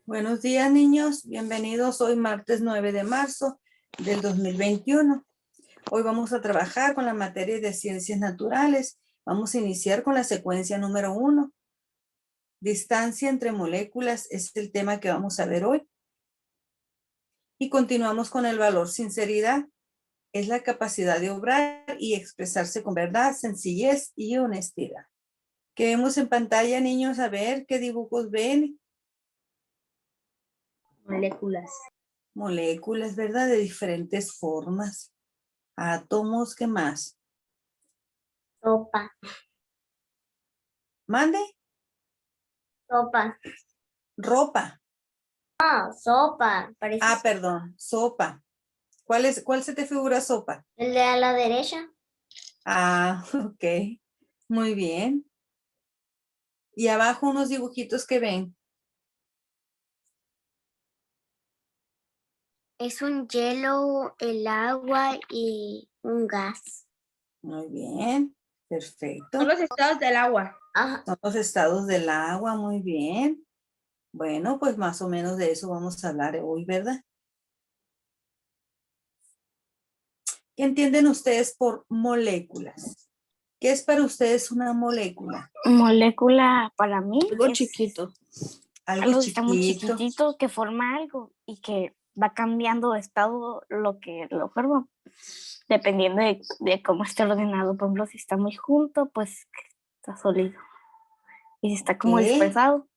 Buenos días, niños. Bienvenidos. Hoy martes 9 de marzo del 2021. Hoy vamos a trabajar con la materia de ciencias naturales. Vamos a iniciar con la secuencia número 1. Distancia entre moléculas es el tema que vamos a ver hoy. Y continuamos con el valor sinceridad. Es la capacidad de obrar y expresarse con verdad, sencillez y honestidad. ¿Qué vemos en pantalla, niños? A ver, ¿qué dibujos ven? Moléculas. Moléculas, ¿verdad? De diferentes formas. Átomos, ¿qué más? Sopa. ¿Mande? Sopa. Ropa. Ah, sopa. Parece Perdón, sopa. ¿Cuál se te figura sopa? el de a la derecha. Ok. Muy bien. Y abajo unos dibujitos que ven. Es un hielo, el agua y un gas. Muy bien. Perfecto. Son los estados del agua. Ajá. Son los estados del agua. Muy bien. Bueno, pues más o menos de eso vamos a hablar hoy, ¿verdad? ¿Qué entienden ustedes por moléculas? ¿Qué es para ustedes una molécula? Molécula para mí Algo es chiquito. algo que está muy chiquitito, que forma algo y que va cambiando de estado lo que lo forma, dependiendo de cómo esté ordenado. Por ejemplo, si está muy junto, pues está sólido. Y si está como ¿Qué? dispersado,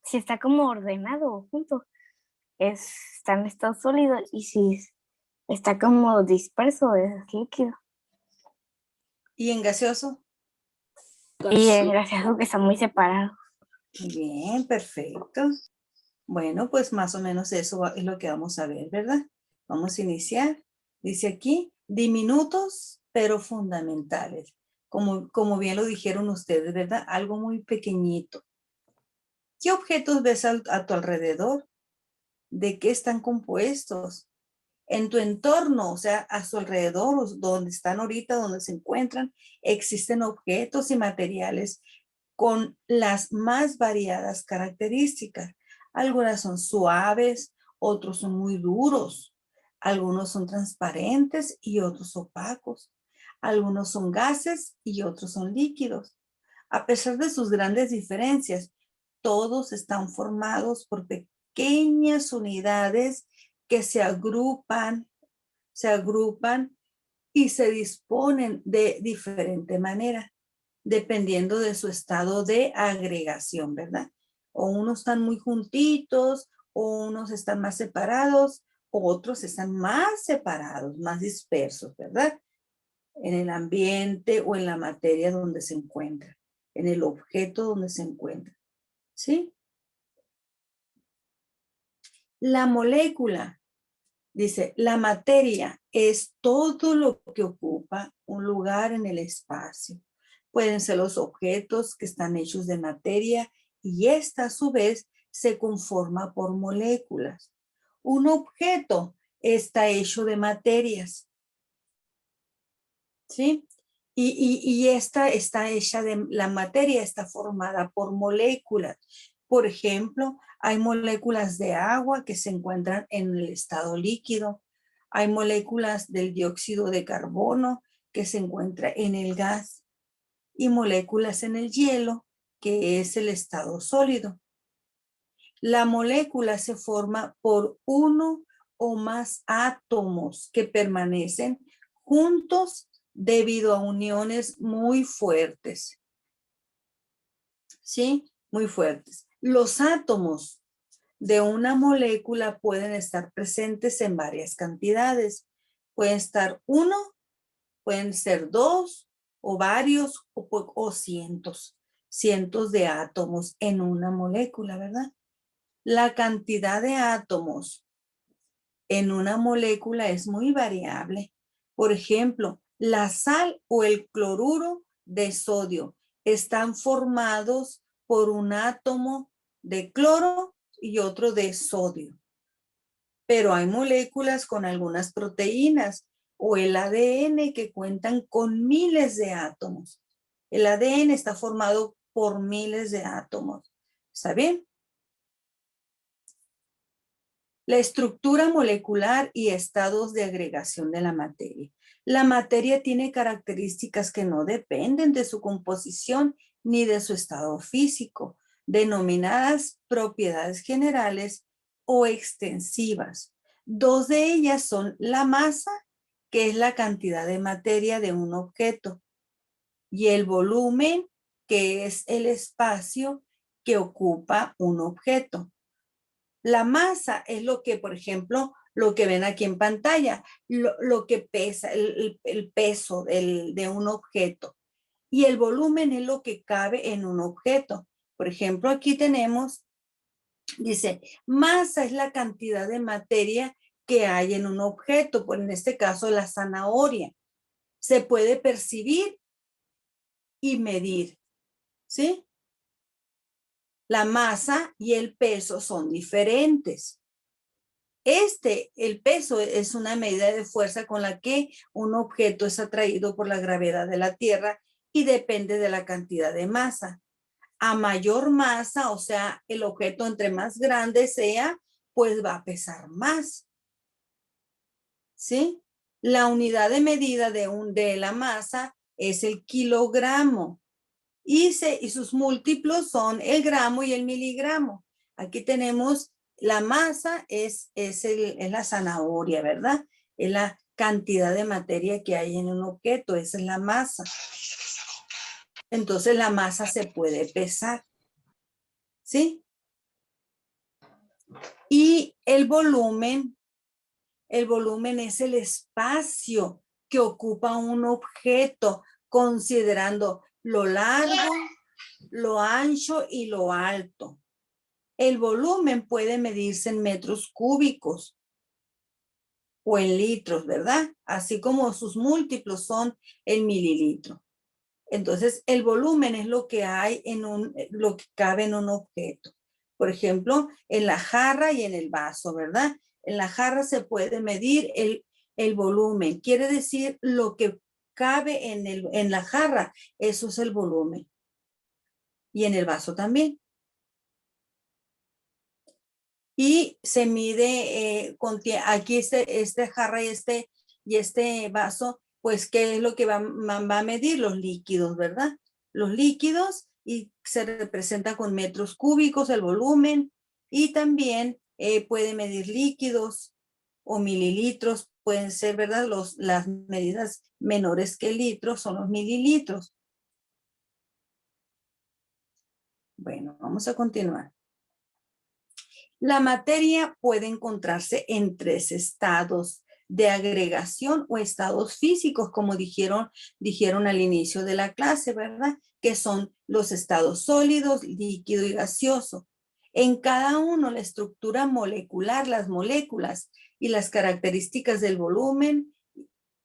si está como ordenado o junto, está en estado sólido. Y si está como disperso, es líquido. ¿Y en gaseoso? Y en gaseoso, que está muy separado. Bien, perfecto. Bueno, pues más o menos eso es lo que vamos a ver, ¿verdad? Vamos a iniciar. Dice aquí, diminutos pero fundamentales. Como bien lo dijeron ustedes, ¿verdad? Algo muy pequeñito. ¿Qué objetos ves a tu alrededor? ¿De qué están compuestos? En tu entorno, o sea, a su alrededor, donde están ahorita, donde se encuentran, existen objetos y materiales con las más variadas características. Algunas son suaves, otros son muy duros, algunos son transparentes y otros opacos. Algunos son gases y otros son líquidos. A pesar de sus grandes diferencias, todos están formados por pequeñas unidades que se agrupan y se disponen de diferente manera, dependiendo de su estado de agregación, ¿verdad? O unos están muy juntitos, o unos están más separados, o otros están más separados, más dispersos, ¿verdad? En el ambiente o en la materia donde se encuentra, en el objeto donde se encuentra, ¿sí? La molécula, dice, la materia es todo lo que ocupa un lugar en el espacio. Pueden ser los objetos que están hechos de materia y esta a su vez se conforma por moléculas. Un objeto está hecho de materias, ¿sí? Y esta está hecha la materia está formada por moléculas. Por ejemplo, hay moléculas de agua que se encuentran en el estado líquido. Hay moléculas del dióxido de carbono que se encuentra en el gas y moléculas en el hielo, que es el estado sólido. La molécula se forma por uno o más átomos que permanecen juntos debido a uniones muy fuertes. ¿Sí? Muy fuertes. Los átomos de una molécula pueden estar presentes en varias cantidades. Pueden estar uno, pueden ser dos o varios o cientos de átomos en una molécula, ¿verdad? La cantidad de átomos en una molécula es muy variable. Por ejemplo, la sal o el cloruro de sodio están formados por un átomo de cloro y otro de sodio. Pero hay moléculas con algunas proteínas o el ADN que cuentan con miles de átomos. El ADN está formado por miles de átomos. ¿Está bien? La estructura molecular y estados de agregación de la materia. La materia tiene características que no dependen de su composición ni de su estado físico, denominadas propiedades generales o extensivas. Dos de ellas son la masa, que es la cantidad de materia de un objeto, y el volumen, que es el espacio que ocupa un objeto. La masa es lo que, por ejemplo, lo que ven aquí en pantalla, lo que pesa, el peso de un objeto. Y el volumen es lo que cabe en un objeto. Por ejemplo, aquí tenemos, dice, masa es la cantidad de materia que hay en un objeto, pues en este caso la zanahoria. Se puede percibir y medir, ¿sí? La masa y el peso son diferentes. El peso es una medida de fuerza con la que un objeto es atraído por la gravedad de la Tierra y depende de la cantidad de masa. A mayor masa, o sea, el objeto entre más grande sea, pues va a pesar más. ¿Sí? La unidad de medida de la masa es el kilogramo y sus múltiplos son el gramo y el miligramo. Aquí tenemos la masa, es la zanahoria, ¿verdad? Es la cantidad de materia que hay en un objeto, esa es la masa. Entonces la masa se puede pesar, ¿sí? Y el volumen es el espacio que ocupa un objeto, considerando lo largo, lo ancho y lo alto. El volumen puede medirse en metros cúbicos o en litros, ¿verdad? Así como sus múltiplos son el mililitro. Entonces, el volumen es lo que hay lo que cabe en un objeto. Por ejemplo, en la jarra y en el vaso, ¿verdad? En la jarra se puede medir el volumen. Quiere decir lo que cabe en la jarra. Eso es el volumen. Y en el vaso también. Y se mide, aquí este jarra y este vaso, pues, ¿qué es lo que va a medir? Los líquidos, ¿verdad? Los líquidos, y se representa con metros cúbicos el volumen, y también puede medir líquidos o mililitros, pueden ser, ¿verdad? Las medidas menores que litros son los mililitros. Bueno, vamos a continuar. La materia puede encontrarse en 3 estados de agregación o estados físicos, como dijeron al inicio de la clase, ¿verdad? Que son los estados sólidos, líquido y gaseoso. En cada uno, la estructura molecular, las moléculas y las características del volumen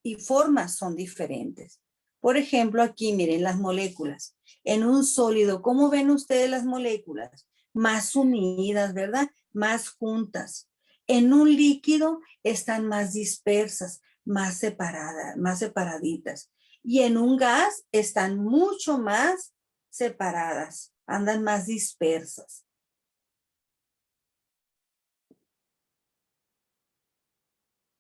y formas son diferentes. Por ejemplo, aquí miren las moléculas. En un sólido, ¿cómo ven ustedes las moléculas? Más unidas, ¿verdad? Más juntas. En un líquido están más dispersas, más separadas, más separaditas. Y en un gas están mucho más separadas, andan más dispersas.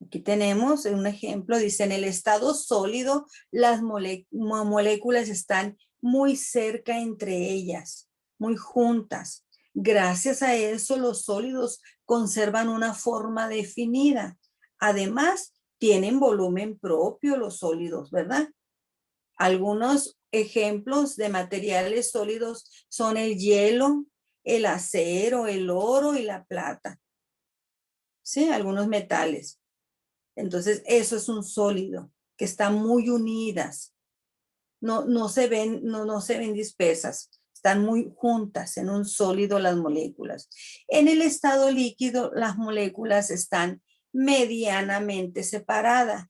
Aquí tenemos un ejemplo, dice, en el estado sólido las moléculas están muy cerca entre ellas, muy juntas. Gracias a eso los sólidos conservan una forma definida. Además, tienen volumen propio los sólidos, ¿verdad? Algunos ejemplos de materiales sólidos son el hielo, el acero, el oro y la plata. ¿Sí? Algunos metales. Entonces, eso es un sólido, que están muy unidas. No se ven dispersas, están muy juntas en un sólido las moléculas. En el estado líquido, las moléculas están medianamente separadas.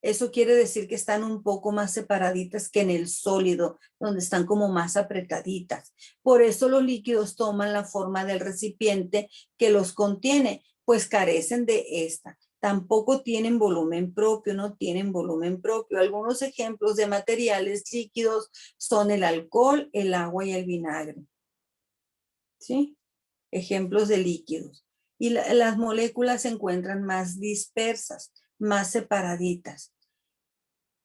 Eso quiere decir que están un poco más separaditas que en el sólido, donde están como más apretaditas. Por eso los líquidos toman la forma del recipiente que los contiene, pues carecen de esta. Tampoco tienen volumen propio, no tienen volumen propio. Algunos ejemplos de materiales líquidos son el alcohol, el agua y el vinagre. ¿Sí? Ejemplos de líquidos. y las moléculas se encuentran más dispersas, más separaditas.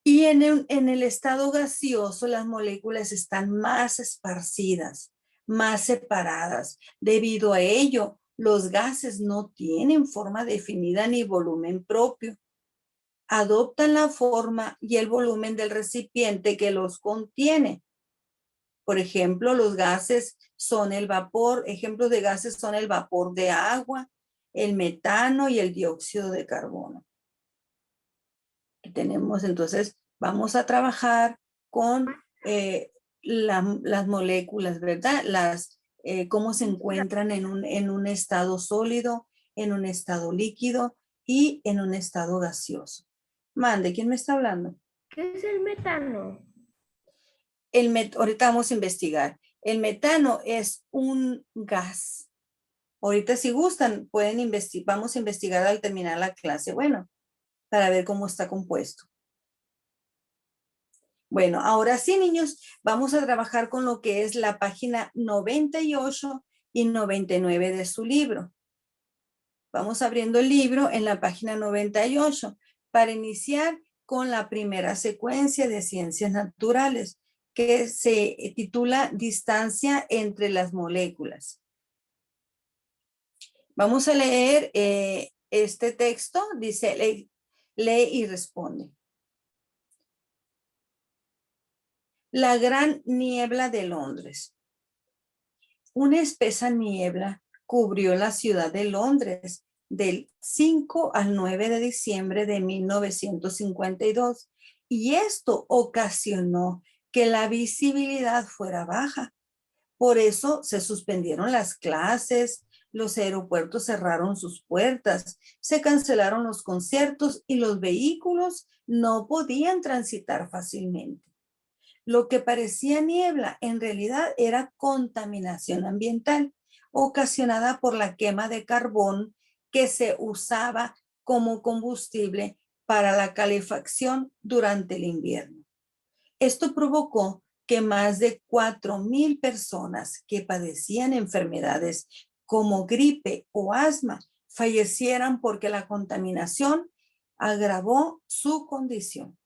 Y en el estado gaseoso las moléculas están más esparcidas, más separadas. Debido a ello, los gases no tienen forma definida ni volumen propio. Adoptan la forma y el volumen del recipiente que los contiene. Por ejemplo, los gases son el vapor, ejemplos de gases son el vapor de agua, el metano y el dióxido de carbono. Tenemos entonces, vamos a trabajar con las moléculas, ¿verdad? Cómo se encuentran en un estado sólido, en un estado líquido y en un estado gaseoso. Mande, ¿quién me está hablando? ¿Qué es el metano? Ahorita vamos a investigar. El metano es un gas. Ahorita si gustan, pueden investigar, vamos a investigar al terminar la clase. Bueno, para ver cómo está compuesto. Bueno, ahora sí, niños, vamos a trabajar con lo que es la página 98 y 99 de su libro. Vamos abriendo el libro en la página 98 para iniciar con la primera secuencia de ciencias naturales que se titula Distancia entre las moléculas. Vamos a leer este texto, dice, lee y responde. La gran niebla de Londres. Una espesa niebla cubrió la ciudad de Londres del 5 al 9 de diciembre de 1952 y esto ocasionó que la visibilidad fuera baja. Por eso se suspendieron las clases, los aeropuertos cerraron sus puertas, se cancelaron los conciertos y los vehículos no podían transitar fácilmente. Lo que parecía niebla en realidad era contaminación ambiental ocasionada por la quema de carbón que se usaba como combustible para la calefacción durante el invierno. Esto provocó que más de 4,000 personas que padecían enfermedades como gripe o asma fallecieran porque la contaminación agravó su condición.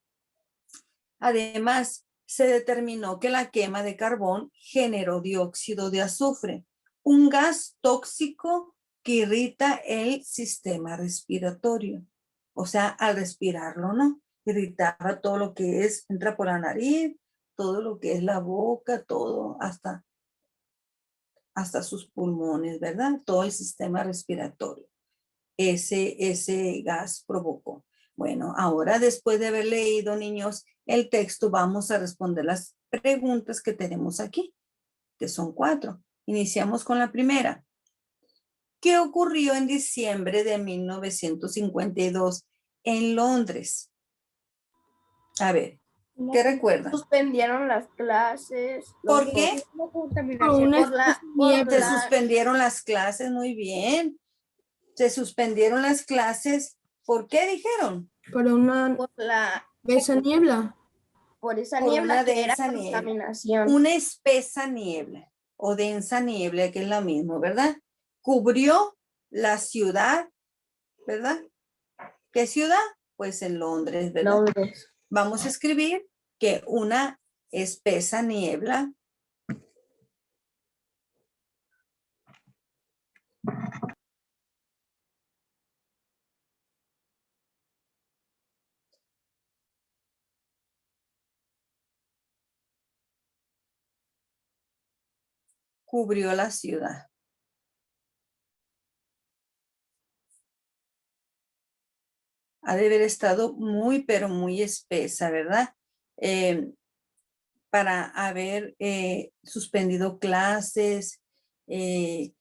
Además, se determinó que la quema de carbón generó dióxido de azufre, un gas tóxico que irrita el sistema respiratorio. O sea, al respirarlo, ¿no? Irritaba todo lo que entra por la nariz, todo lo que es la boca, todo, hasta sus pulmones, ¿verdad? Todo el sistema respiratorio. Ese gas provocó. Bueno, ahora después de haber leído, niños, el texto, vamos a responder las preguntas que tenemos aquí, que son 4. Iniciamos con la primera. ¿Qué ocurrió en diciembre de 1952 en Londres? A ver, ¿qué recuerdan? Suspendieron las clases. ¿Por qué? Se suspendieron las clases, muy bien. Se suspendieron las clases. ¿Por qué dijeron? Por esa niebla. Por esa Por niebla una que era densa niebla. contaminación. Una espesa niebla o densa niebla, que es lo mismo, ¿verdad? Cubrió la ciudad, ¿verdad? ¿Qué ciudad? Pues en Londres, ¿verdad? Londres. Vamos a escribir que una espesa niebla cubrió la ciudad. Ha de haber estado muy, pero muy espesa, ¿verdad? Para haber suspendido clases, que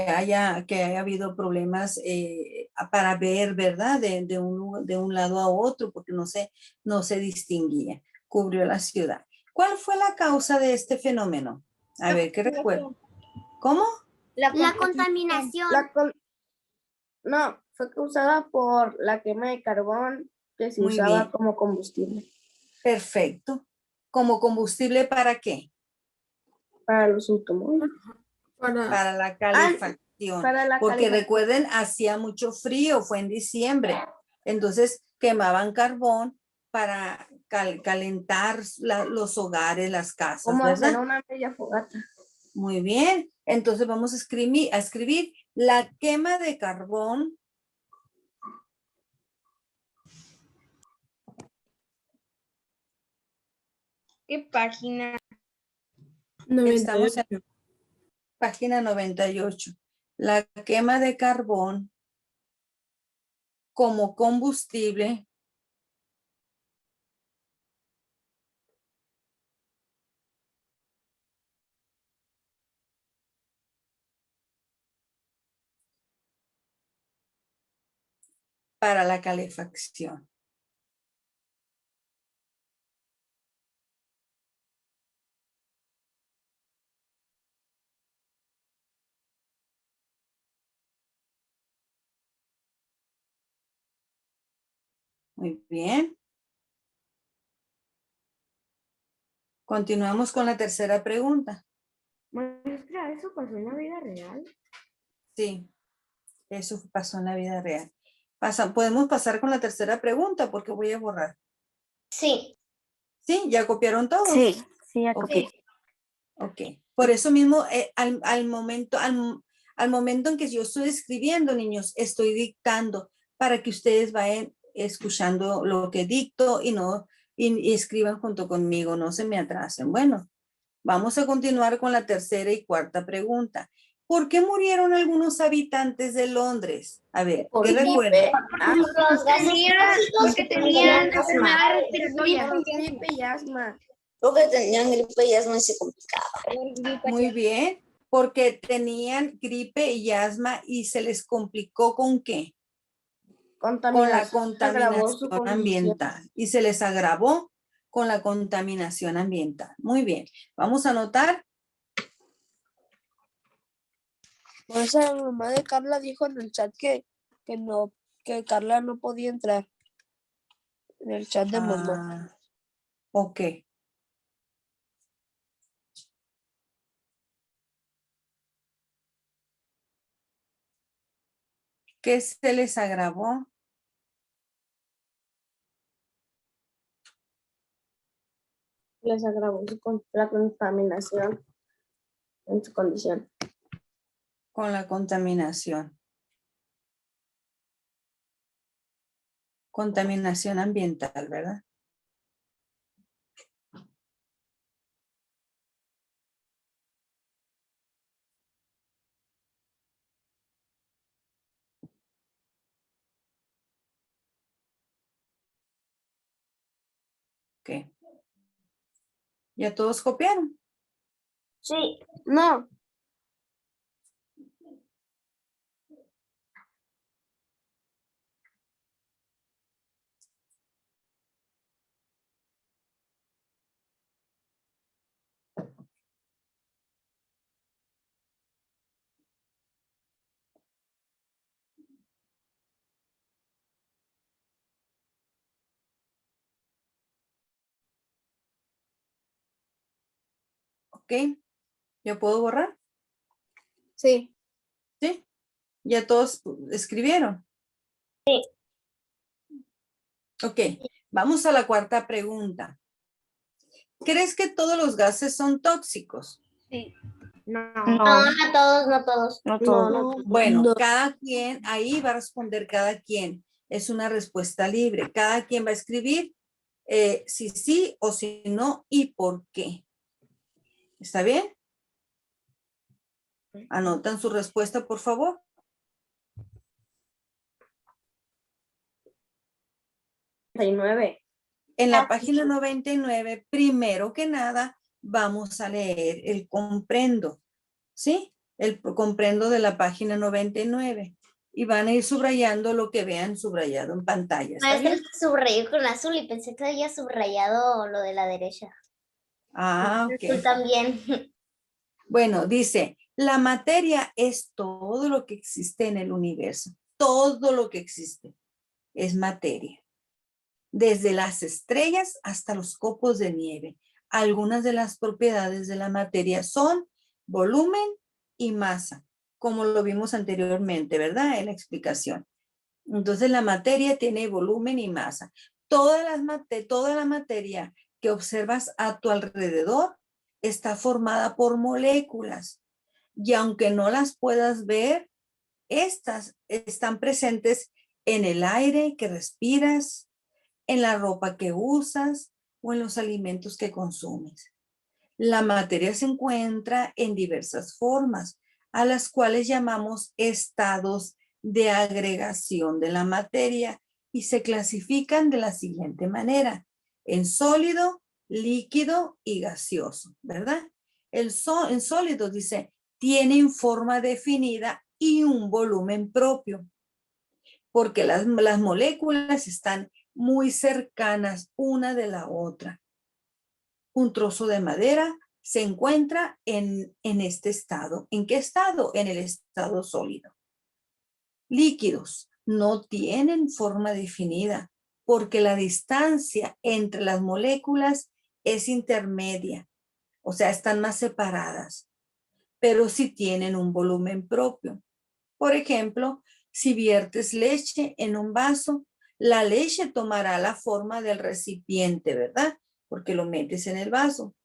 haya habido problemas para ver, ¿verdad? De un lado a otro, porque no se distinguía. Cubrió la ciudad. ¿Cuál fue la causa de este fenómeno? A ver, ¿qué recuerdo? ¿Cómo? La contaminación. No, fue causada por la quema de carbón que se Muy usaba bien. como combustible. Perfecto. ¿Como combustible para qué? Para los automóviles. Para la calefacción. Para la porque calefacción. recuerden, hacía mucho frío, fue en diciembre. Entonces quemaban carbón para calentar los hogares, las casas, Como hacer ¿verdad? una bella fogata. Muy bien. Entonces vamos a escribir la quema de carbón. ¿Qué página? Estamos en página 98. La quema de carbón como combustible para la calefacción. Muy bien. Continuamos con la tercera pregunta. Maestra, ¿eso pasó en la vida real? Sí, eso pasó en la vida real. Podemos pasar con la tercera pregunta porque voy a borrar. Sí. ¿Sí? ¿Ya copiaron todos? Sí, sí, ya Ok. copié. Ok. Por eso mismo, al momento en que yo estoy escribiendo, niños, estoy dictando para que ustedes vayan escuchando lo que dicto y escriban junto conmigo, no se me atrasen. Bueno, vamos a continuar con la tercera y cuarta pregunta. ¿Por qué murieron algunos habitantes de Londres? A ver, Por ¿qué recuerdan? Los gases tóxicos que tenían asma. enfermedad respiratoria. Gripe y asma. Porque tenían gripe y asma y se complicaba. Muy bien, porque tenían gripe y asma y se les complicó ¿con qué? Con la Agravó su contaminación condición. ambiental y se les agravó con la contaminación ambiental. Muy bien, vamos a anotar. La mamá de Carla dijo en el chat que Carla no podía entrar en el chat de mamá. Ok. ¿Qué se les agravó? Les agravó la contaminación en su condición. Con la contaminación. Contaminación ambiental, ¿verdad? Ok. ¿Ya todos copiaron? Sí. No. Ok. ¿Ya puedo borrar? Sí. ¿Sí? ¿Ya todos escribieron? Sí. Ok. Vamos a la cuarta pregunta. ¿Crees que todos los gases son tóxicos? Sí. No, no todos, no todos. No todo. Bueno, cada quien, ahí va a responder cada quien. Es una respuesta libre. Cada quien va a escribir si sí o si no y por qué. ¿Está bien? Anotan su respuesta, por favor. En la página 99, primero que nada, vamos a leer el comprendo, ¿sí? El comprendo de la página 99. Y van a ir subrayando lo que vean subrayado en pantalla. ¿Está Maestra, bien? subrayé con azul y pensé que había subrayado lo de la derecha. Ah, Tú ok. también. Bueno, dice, la materia es todo lo que existe en el universo. Todo lo que existe es materia. Desde las estrellas hasta los copos de nieve. Algunas de las propiedades de la materia son volumen y masa. como lo vimos anteriormente, ¿verdad? En la explicación. Entonces la materia tiene volumen y masa. Toda la materia que observas a tu alrededor está formada por moléculas. Y aunque no las puedas ver, estas están presentes en el aire que respiras, en la ropa que usas o en los alimentos que consumes. La materia se encuentra en diversas formas, a las cuales llamamos estados de agregación de la materia y se clasifican de la siguiente manera: en sólido, líquido y gaseoso, ¿verdad? En sólido dice, tienen forma definida y un volumen propio, porque las moléculas están muy cercanas una de la otra. Un trozo de madera se encuentra en este estado. ¿En qué estado? En el estado sólido. Líquidos no tienen forma definida porque la distancia entre las moléculas es intermedia, o sea, están más separadas, pero sí tienen un volumen propio. Por ejemplo, si viertes leche en un vaso, la leche tomará la forma del recipiente, ¿verdad? Porque lo metes en el vaso.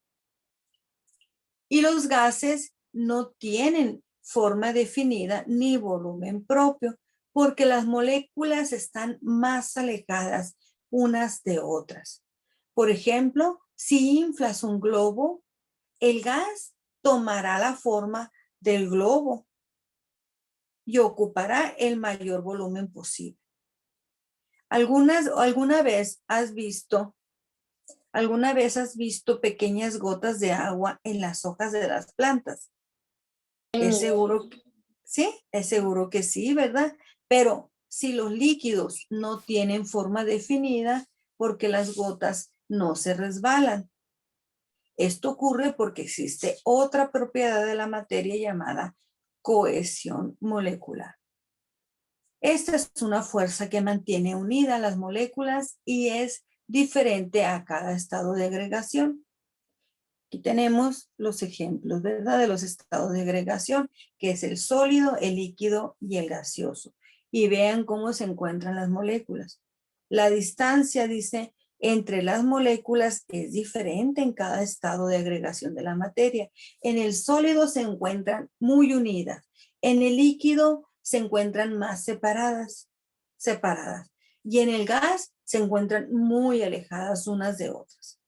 Y los gases no tienen forma definida ni volumen propio, porque las moléculas están más alejadas unas de otras. Por ejemplo, si inflas un globo, el gas tomará la forma del globo y ocupará el mayor volumen posible. ¿Alguna vez has visto pequeñas gotas de agua en las hojas de las plantas? Es seguro que sí, ¿verdad? Pero si los líquidos no tienen forma definida, porque las gotas no se resbalan. Esto ocurre porque existe otra propiedad de la materia llamada cohesión molecular. Esta es una fuerza que mantiene unidas las moléculas y es diferente a cada estado de agregación. Aquí tenemos los ejemplos, ¿verdad? De los estados de agregación, que es el sólido, el líquido y el gaseoso. Y vean cómo se encuentran las moléculas. La distancia, dice, entre las moléculas es diferente en cada estado de agregación de la materia. En el sólido se encuentran muy unidas. En el líquido se encuentran más separadas. Y en el gas se encuentran muy alejadas unas de otras.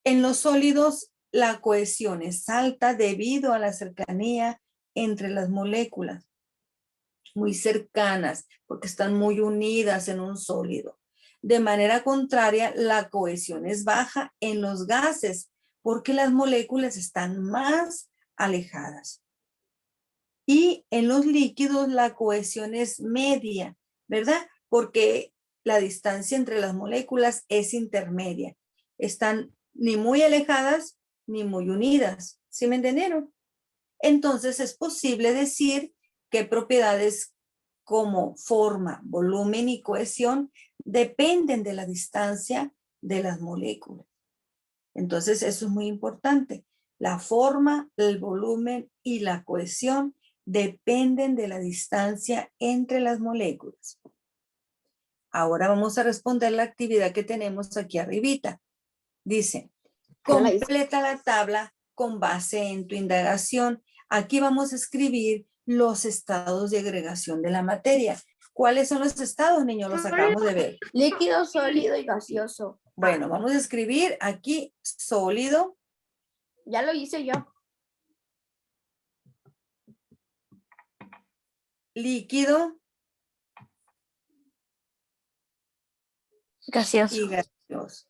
En los sólidos, la cohesión es alta debido a la cercanía entre las moléculas, muy cercanas, porque están muy unidas en un sólido. De manera contraria, la cohesión es baja en los gases, porque las moléculas están más alejadas. Y en los líquidos, la cohesión es media, ¿verdad? Porque la distancia entre las moléculas es intermedia. Están ni muy alejadas ni muy unidas. ¿Sí me entendieron? Entonces es posible decir que propiedades como forma, volumen y cohesión dependen de la distancia de las moléculas. Entonces eso es muy importante. La forma, el volumen y la cohesión dependen de la distancia entre las moléculas. Ahora vamos a responder la actividad que tenemos aquí arribita. Dice, completa la tabla con base en tu indagación. Aquí vamos a escribir los estados de agregación de la materia. ¿Cuáles son los estados, niños? Los acabamos de ver. Líquido, sólido y gaseoso. Bueno, vamos a escribir aquí sólido. Ya lo hice yo. Líquido Gaseoso. y gaseoso.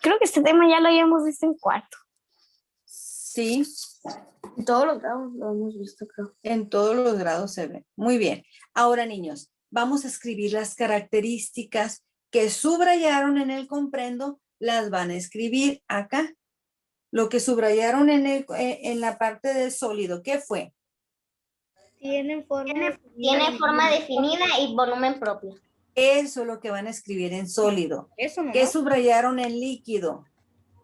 Creo que este tema ya lo habíamos visto en cuarto. Sí, En todos los grados lo hemos visto, creo. en todos los grados se ve. Muy bien. Ahora, niños, vamos a escribir las características que subrayaron en el comprendo, las van a escribir acá. Lo que subrayaron en la parte del sólido, ¿qué fue? Tiene forma definida y volumen propio. Eso es lo que van a escribir en sólido. Eso no. ¿Qué subrayaron en líquido?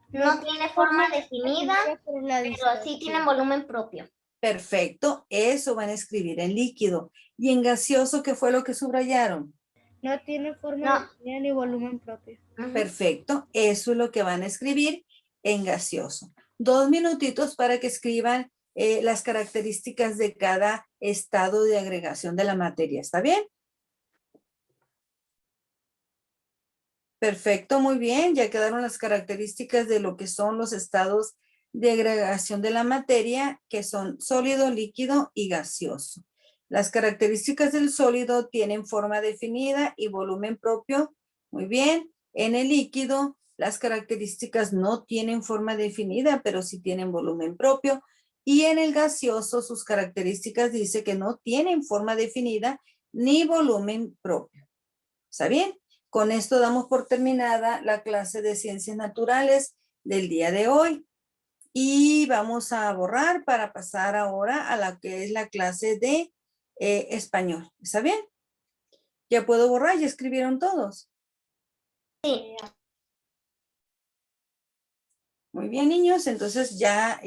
No tiene forma definida, por la pero sí distancia. tienen volumen propio. Perfecto, eso van a escribir en líquido. ¿Y en gaseoso qué fue lo que subrayaron? No tiene forma No. definida ni volumen propio. Perfecto, eso es lo que van a escribir en gaseoso. 2 minutitos para que escriban las características de cada estado de agregación de la materia. ¿Está bien? Perfecto, muy bien. Ya quedaron las características de lo que son los estados de agregación de la materia, que son sólido, líquido y gaseoso. Las características del sólido tienen forma definida y volumen propio. Muy bien. En el líquido, las características no tienen forma definida, pero sí tienen volumen propio. Y en el gaseoso, sus características dice que no tienen forma definida ni volumen propio. ¿Está bien? Con esto damos por terminada la clase de ciencias naturales del día de hoy. Y vamos a borrar para pasar ahora a la que es la clase de español. ¿Está bien? Ya puedo borrar, ya escribieron todos. Sí. Muy bien, niños. Entonces ya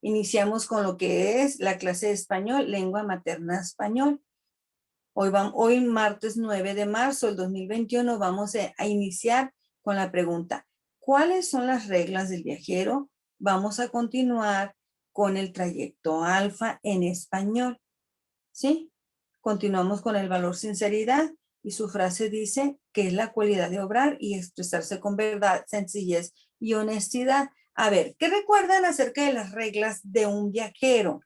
iniciamos con lo que es la clase de español, lengua materna español. Hoy martes 9 de marzo del 2021 vamos a iniciar con la pregunta, ¿cuáles son las reglas del viajero? Vamos a continuar con el trayecto alfa en español, ¿sí? Continuamos con el valor sinceridad y su frase dice que es la cualidad de obrar y expresarse con verdad, sencillez y honestidad. A ver, ¿qué recuerdan acerca de las reglas de un viajero?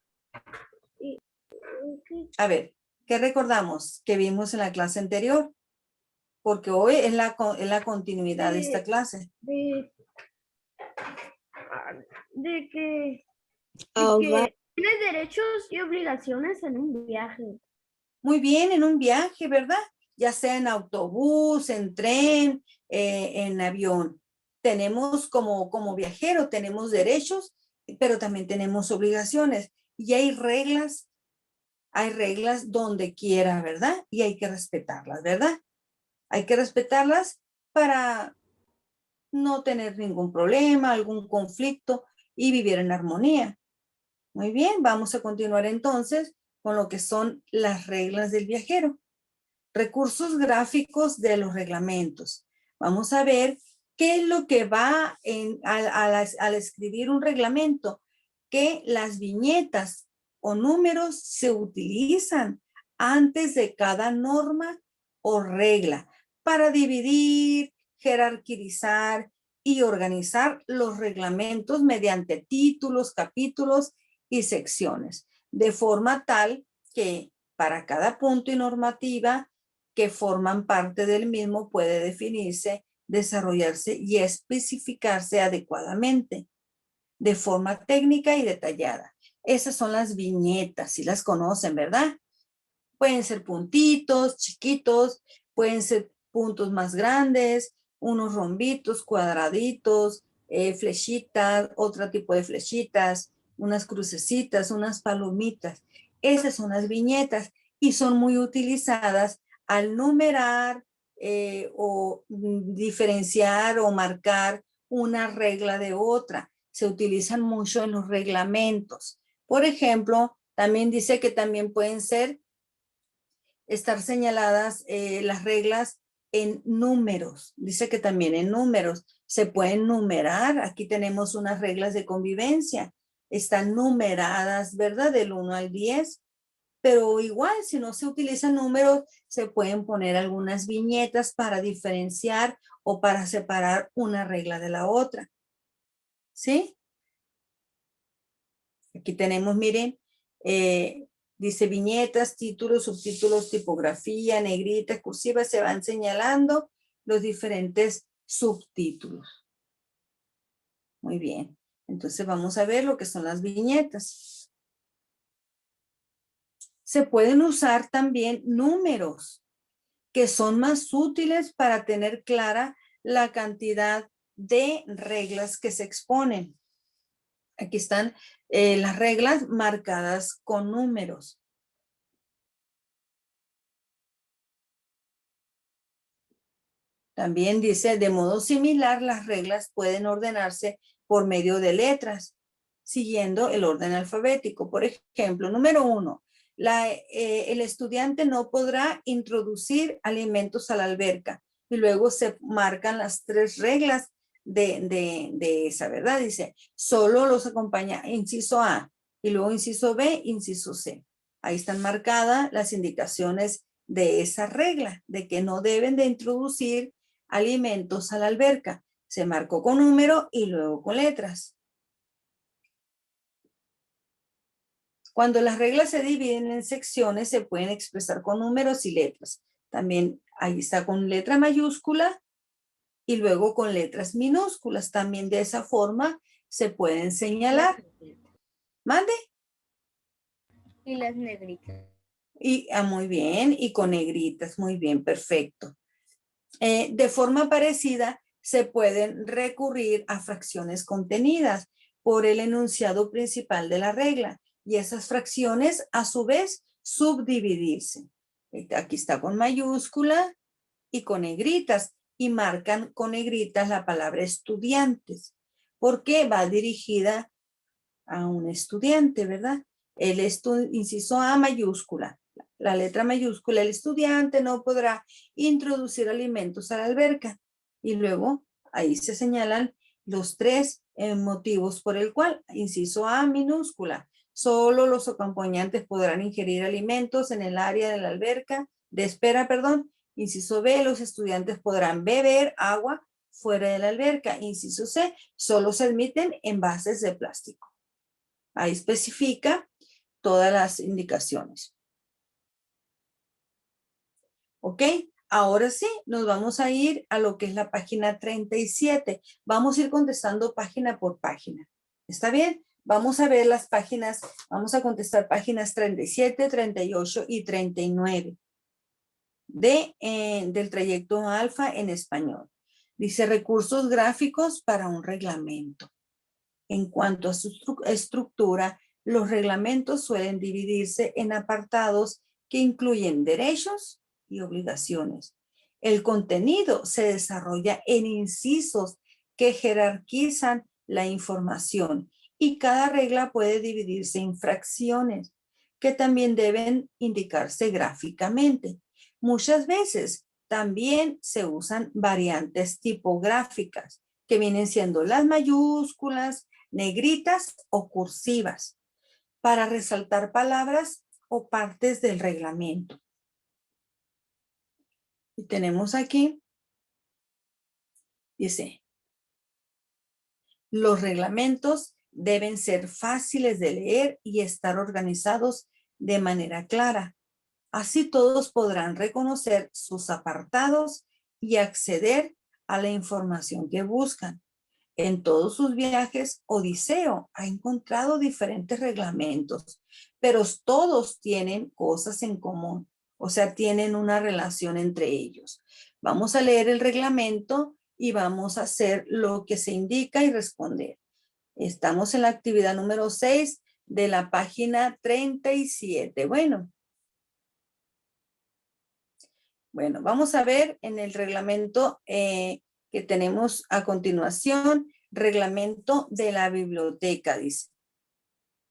A ver, ¿qué recordamos que vimos en la clase anterior? Porque hoy es la continuidad de esta clase. De que tienes derechos y obligaciones en un viaje. Muy bien, en un viaje, ¿verdad? Ya sea en autobús, en tren, en avión. Tenemos como viajero, tenemos derechos, pero también tenemos obligaciones. Y hay reglas donde quiera, ¿verdad? Y hay que respetarlas, ¿verdad? Hay que respetarlas para no tener ningún problema, algún conflicto y vivir en armonía. Muy bien, vamos a continuar entonces con lo que son las reglas del viajero. Recursos gráficos de los reglamentos. Vamos a ver qué es lo que va al escribir un reglamento, que las viñetas o números se utilizan antes de cada norma o regla para dividir, jerarquizar y organizar los reglamentos mediante títulos, capítulos y secciones, de forma tal que para cada punto y normativa que forman parte del mismo puede definirse, desarrollarse y especificarse adecuadamente, de forma técnica y detallada. Esas son las viñetas, si las conocen, ¿verdad? Pueden ser puntitos chiquitos, pueden ser puntos más grandes, unos rombitos, cuadraditos, flechitas, otro tipo de flechitas, unas crucecitas, unas palomitas. Esas son las viñetas y son muy utilizadas al numerar o diferenciar o marcar una regla de otra. Se utilizan mucho en los reglamentos. Por ejemplo, también dice que también pueden estar señaladas las reglas en números. Dice que también en números se pueden numerar. Aquí tenemos unas reglas de convivencia. Están numeradas, ¿verdad? Del 1 al 10. Pero igual, si no se utilizan números, se pueden poner algunas viñetas para diferenciar o para separar una regla de la otra. ¿Sí? Aquí tenemos, miren, dice viñetas, títulos, subtítulos, tipografía, negrita, cursiva, se van señalando los diferentes subtítulos. Muy bien. Entonces vamos a ver lo que son las viñetas. Se pueden usar también números que son más útiles para tener clara la cantidad de reglas que se exponen. Aquí están las reglas marcadas con números. También dice, de modo similar, las reglas pueden ordenarse por medio de letras, siguiendo el orden alfabético. Por ejemplo, número 1, el estudiante no podrá introducir alimentos a la alberca. Y luego se marcan las 3 reglas de esa, ¿verdad? Dice, solo los acompaña, inciso A, y luego inciso B, inciso C. Ahí están marcadas las indicaciones de esa regla, de que no deben de introducir alimentos a la alberca. Se marcó con número y luego con letras. Cuando las reglas se dividen en secciones, se pueden expresar con números y letras. También ahí está con letra mayúscula y luego con letras minúsculas. También de esa forma se pueden señalar. ¿Mande? Y las negritas. Y, muy bien, y con negritas, muy bien, perfecto. De forma parecida, se pueden recurrir a fracciones contenidas por el enunciado principal de la regla y esas fracciones, a su vez, subdividirse. Aquí está con mayúscula y con negritas y marcan con negritas la palabra estudiantes porque va dirigida a un estudiante, ¿verdad? El inciso A mayúscula. La letra mayúscula, el estudiante no podrá introducir alimentos a la alberca. Y luego ahí se señalan los 3 motivos por el cual, inciso A minúscula, solo los acompañantes podrán ingerir alimentos en el área de la alberca, de espera, perdón. Inciso B, los estudiantes podrán beber agua fuera de la alberca. Inciso C, solo se admiten envases de plástico. Ahí especifica todas las indicaciones. ¿Ok? Ahora sí, nos vamos a ir a lo que es la página 37. Vamos a ir contestando página por página. ¿Está bien? Vamos a ver las páginas, vamos a contestar páginas 37, 38 y 39 del trayecto alfa en español. Dice recursos gráficos para un reglamento. En cuanto a su estructura, los reglamentos suelen dividirse en apartados que incluyen derechos y obligaciones. El contenido se desarrolla en incisos que jerarquizan la información y cada regla puede dividirse en fracciones que también deben indicarse gráficamente. Muchas veces también se usan variantes tipográficas que vienen siendo las mayúsculas, negritas o cursivas para resaltar palabras o partes del reglamento. Y tenemos aquí, dice, los reglamentos deben ser fáciles de leer y estar organizados de manera clara. Así todos podrán reconocer sus apartados y acceder a la información que buscan. En todos sus viajes, Odiseo ha encontrado diferentes reglamentos, pero todos tienen cosas en común, o sea, tienen una relación entre ellos. Vamos a leer el reglamento y vamos a hacer lo que se indica y responder. Estamos en la actividad número 6 de la página 37. Bueno, vamos a ver en el reglamento que tenemos a continuación, reglamento de la biblioteca, dice.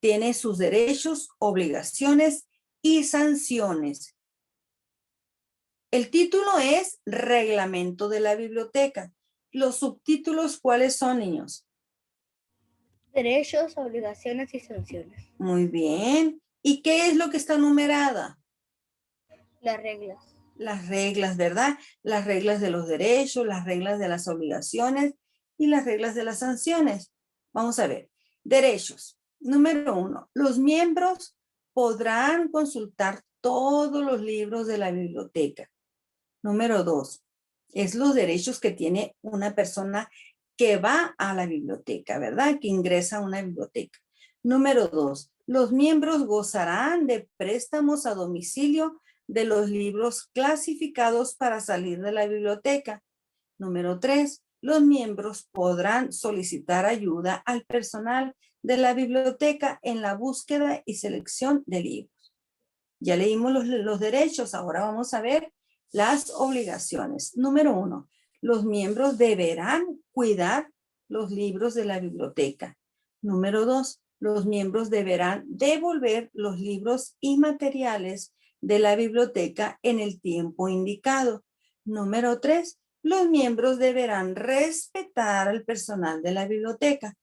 Tiene sus derechos, obligaciones y sanciones. El título es Reglamento de la biblioteca. Los subtítulos, ¿cuáles son, niños? Derechos, obligaciones y sanciones. Muy bien. ¿Y qué es lo que está numerada? Las reglas. Las reglas, ¿verdad? Las reglas de los derechos, las reglas de las obligaciones y las reglas de las sanciones. Vamos a ver. Derechos. Número 1. Los miembros podrán consultar todos los libros de la biblioteca. Número 2. Es los derechos que tiene una persona que va a la biblioteca, ¿verdad? Que ingresa a una biblioteca. Número 2. Los miembros gozarán de préstamos a domicilio de los libros clasificados para salir de la biblioteca. Número 3. Los miembros podrán solicitar ayuda al personal de la biblioteca en la búsqueda y selección de libros. Ya leímos los derechos, ahora vamos a ver las obligaciones. Número 1. los miembros deberán cuidar los libros de la biblioteca. Número 2, los miembros deberán devolver los libros y materiales de la biblioteca en el tiempo indicado. Número 3, los miembros deberán respetar al personal de la biblioteca.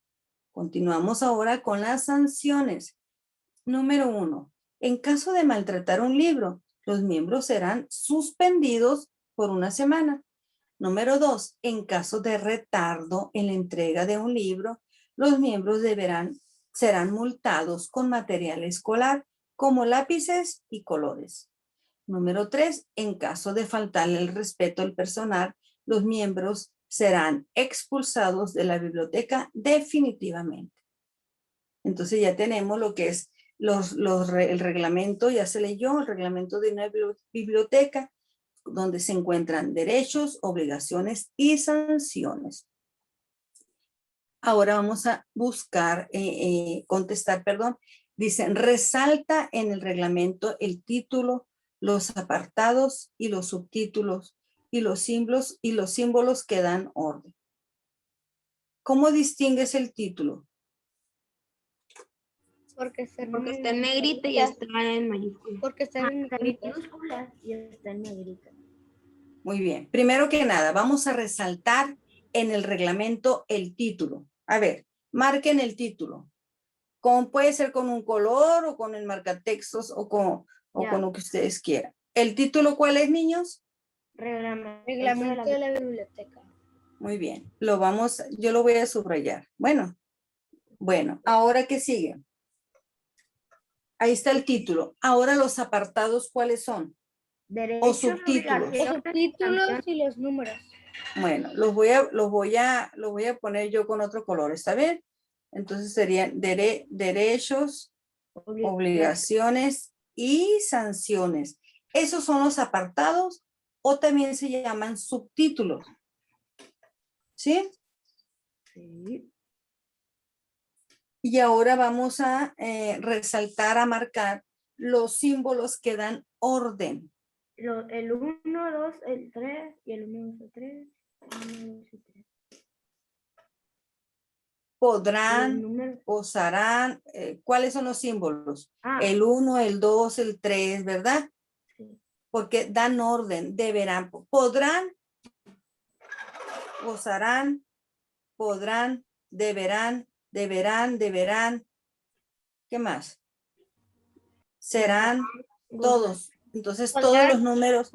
Continuamos ahora con las sanciones. Número 1, en caso de maltratar un libro, los miembros serán suspendidos por una semana. Número 2, en caso de retardo en la entrega de un libro, los miembros serán multados con material escolar como lápices y colores. Número 3, en caso de faltarle el respeto al personal, los miembros serán expulsados de la biblioteca definitivamente. Entonces ya tenemos lo que es el reglamento, ya se leyó, el reglamento de una biblioteca, donde se encuentran derechos, obligaciones y sanciones. Ahora vamos a buscar, Dicen, resalta en el reglamento el título, los apartados y los subtítulos y los símbolos que dan orden. ¿Cómo distingues el título? Porque está en negrita y está en mayúscula. Porque está en negrita. Mayúsculas y está en negrita. Muy bien. Primero que nada, vamos a resaltar en el reglamento el título. A ver, marquen el título. Puede ser con un color o con el marcatextos o con lo que ustedes quieran. ¿El título cuál es, niños? Reglamento de la biblioteca. Muy bien. Yo lo voy a subrayar. Bueno, ahora ¿qué sigue? Ahí está el título. Ahora los apartados, ¿cuáles son? O subtítulos. Los subtítulos y los números. Bueno, los voy a poner yo con otro color, ¿está bien? Entonces serían derechos, obligaciones y sanciones. Esos son los apartados o también se llaman subtítulos. ¿Sí? Sí. Y ahora vamos a resaltar, a marcar los símbolos que dan orden. El 1, 2, el 3 y el 1, 2, 3. 1, 2 y 3. Podrán, posarán, ¿cuáles son los símbolos? El 1, el 2, el 3, ¿verdad? Sí. Porque dan orden, deberán, podrán, posarán, podrán, deberán, ¿qué más? Serán, todos. Entonces todos los números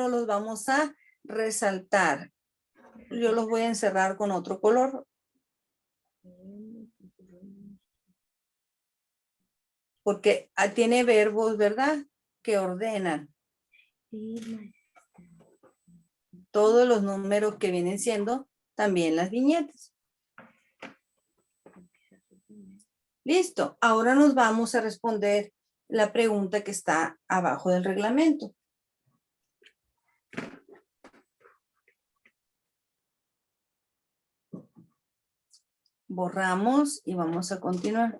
los vamos a resaltar. Yo los voy a encerrar con otro color. Porque tiene verbos, ¿verdad? Que ordenan. Todos los números que vienen siendo también las viñetas. Listo. Ahora nos vamos a responder la pregunta que está abajo del reglamento. Borramos y vamos a continuar.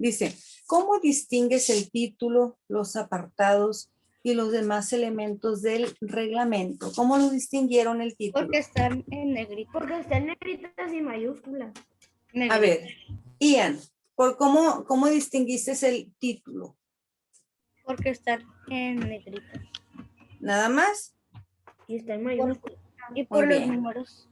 Dice, ¿cómo distingues el título, los apartados y los demás elementos del reglamento? ¿Cómo lo distinguieron el título? Porque están en negrita. Porque está en negritas y mayúsculas. A ver, Ian, ¿cómo distinguiste el título? Porque están en negrita. ¿Nada más? Y está en mayúsculas. Y por Muy los bien. números.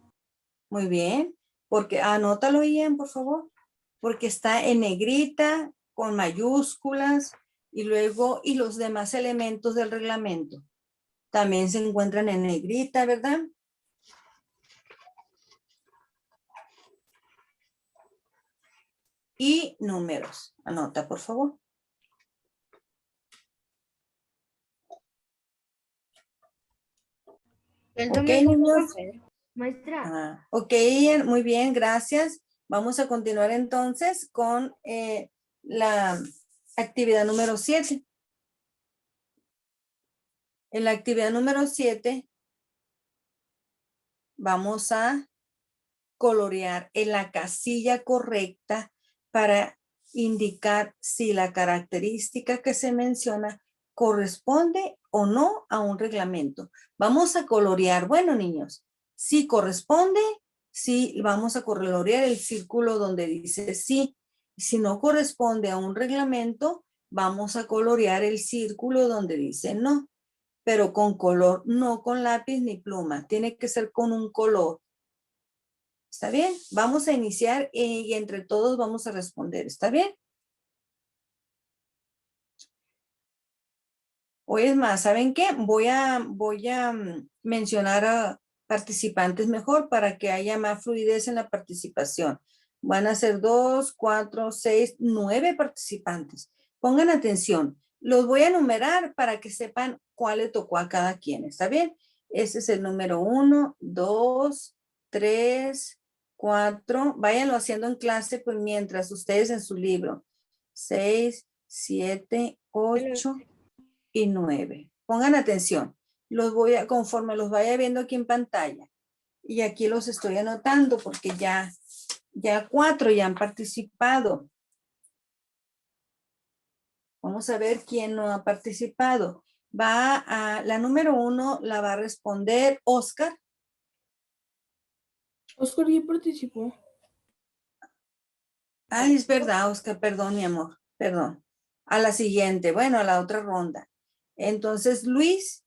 Muy bien. Porque, anótalo, Ian, por favor. Porque está en negrita, con mayúsculas, y luego, y los demás elementos del reglamento también se encuentran en negrita, ¿verdad? Y números. Anota, por favor. Ok, niños. Maestra. Ok, muy bien, gracias. Vamos a continuar entonces con la actividad número 7. En la actividad número 7 vamos a colorear en la casilla correcta para indicar si la característica que se menciona corresponde o no a un reglamento. Vamos a colorear. Bueno, niños, si corresponde, sí, vamos a colorear el círculo donde dice sí. Si no corresponde a un reglamento, vamos a colorear el círculo donde dice no. Pero con color, no con lápiz ni pluma. Tiene que ser con un color. ¿Está bien? Vamos a iniciar y entre todos vamos a responder. ¿Está bien? O es más, ¿saben qué? Voy a mencionar a participantes mejor para que haya más fluidez en la participación. Van a ser 2, 4, 6, 9 participantes. Pongan atención. Los voy a enumerar para que sepan cuál le tocó a cada quien. ¿Está bien? Ese es el número 1, 2, 3, 4. Váyanlo haciendo en clase pues mientras ustedes en su libro. 6, 7, 8 y 9. Pongan atención. Los voy a, conforme los vaya viendo aquí en pantalla. Y aquí los estoy anotando porque ya 4 ya han participado. Vamos a ver quién no ha participado. Va a, la número 1 la va a responder Oscar. Oscar ya participó. Ay, es verdad, Oscar, perdón, mi amor, perdón. A la siguiente, bueno, a la otra ronda. Entonces, Luis,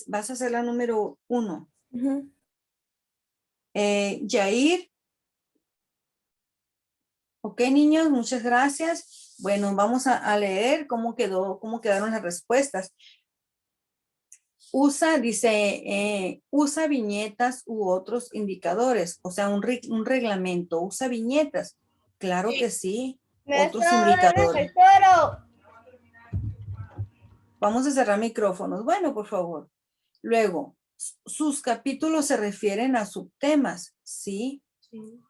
vas a ser la número 1. Yair. Ok, niños, muchas gracias. Bueno, vamos a leer cómo quedaron las respuestas. Usa viñetas u otros indicadores, o sea, un reglamento. Usa viñetas. Claro que sí. Otros indicadores. Vamos a cerrar micrófonos. Bueno, por favor. Luego, sus capítulos se refieren a subtemas, ¿sí? Sí.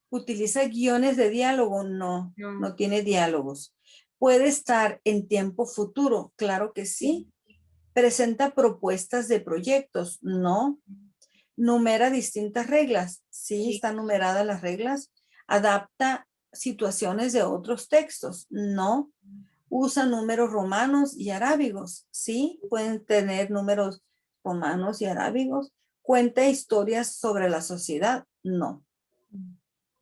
¿Utiliza guiones de diálogo? No, no tiene diálogos. ¿Puede estar en tiempo futuro? Claro que sí. ¿Presenta propuestas de proyectos? No. ¿Numera distintas reglas? Sí, están numeradas las reglas. ¿Adapta situaciones de otros textos? No. ¿Usa números romanos y arábigos? Sí, pueden tener números romanos y arábigos. ¿Cuenta historias sobre la sociedad? No.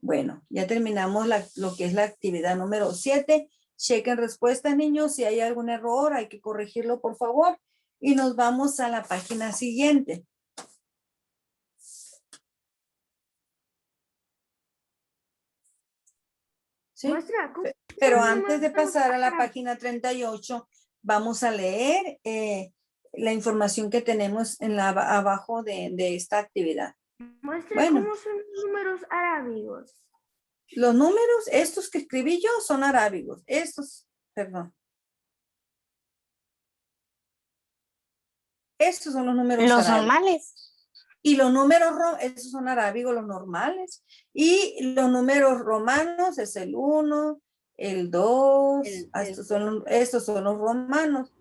Bueno, ya terminamos lo que es la actividad número 7. Chequen respuestas, niños. Si hay algún error, hay que corregirlo, por favor. Y nos vamos a la página siguiente. ¿Sí? Muestra, Pero antes de pasar a la página 38, vamos a leer la información que tenemos abajo de esta actividad. Muestra Bueno. cómo son los números arábigos. Los números, estos que escribí yo, son arábigos. Estos, perdón. Estos son los números Los arábigos. normales. Y los números, esos son arábigos, los normales. Y los números romanos es el 1, el 2. Estos son los romanos.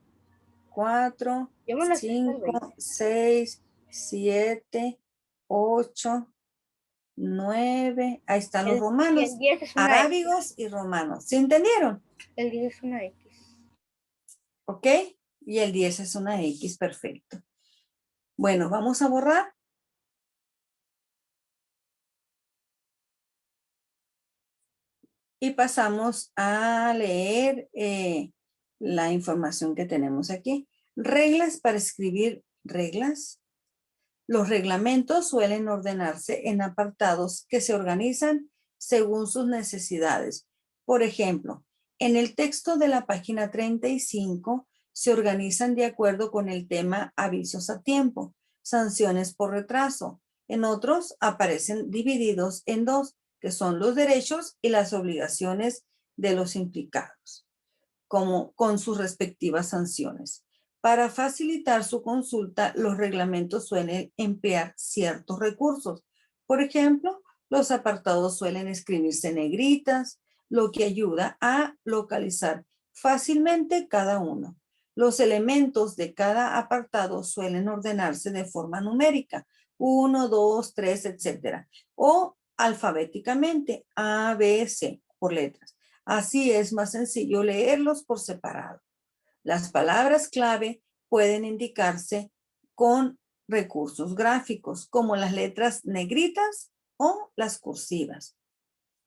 4, 5, 6, 7, 8, 9. Ahí están los romanos. El 10 es una Arábigos y romanos. ¿Se entendieron? El 10 es una X. ¿Ok? Y el 10 es una X, perfecto. Bueno, vamos a borrar. Y pasamos a leer la información que tenemos aquí. Reglas para escribir reglas. Los reglamentos suelen ordenarse en apartados que se organizan según sus necesidades. Por ejemplo, en el texto de la página 35 se organizan de acuerdo con el tema avisos a tiempo, sanciones por retraso. En otros aparecen divididos en dos, que son los derechos y las obligaciones de los implicados, como con sus respectivas sanciones. Para facilitar su consulta, los reglamentos suelen emplear ciertos recursos. Por ejemplo, los apartados suelen escribirse en negritas, lo que ayuda a localizar fácilmente cada uno. Los elementos de cada apartado suelen ordenarse de forma numérica, 1, 2, 3, etc. O alfabéticamente, A, B, C, por letras. Así es más sencillo leerlos por separado. Las palabras clave pueden indicarse con recursos gráficos, como las letras negritas o las cursivas.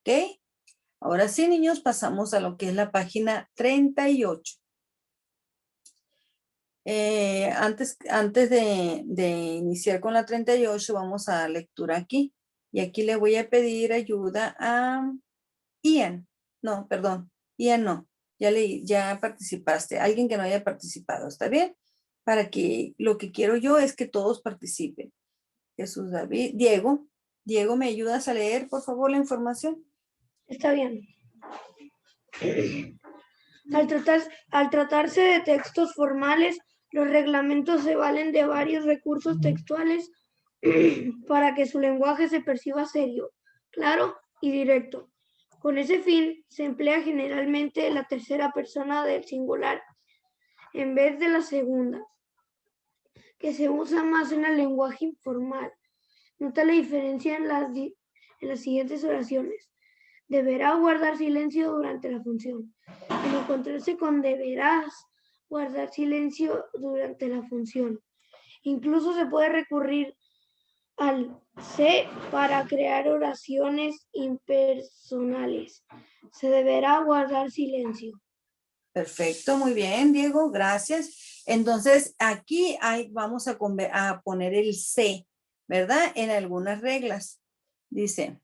¿Ok? Ahora sí, niños, pasamos a lo que es la página 38. Antes de iniciar con la 38, vamos a dar lectura aquí. Y aquí le voy a pedir ayuda a Ian. No, perdón. Ian no. Ya participaste. Alguien que no haya participado, ¿está bien? Para que lo que quiero yo es que todos participen. Jesús David. Diego. Diego, ¿me ayudas a leer, por favor, la información? Está bien. Al tratarse de textos formales, los reglamentos se valen de varios recursos textuales para que su lenguaje se perciba serio, claro y directo. Con ese fin, se emplea generalmente la tercera persona del singular en vez de la segunda, que se usa más en el lenguaje informal. Nota la diferencia en las siguientes oraciones. Deberá guardar silencio durante la función. Al encontrarse con deberás guardar silencio durante la función. Incluso se puede recurrir al se para crear oraciones impersonales. Se deberá guardar silencio. Perfecto, muy bien, Diego, gracias. Entonces, aquí vamos a poner el se, ¿verdad? En algunas reglas. Dice,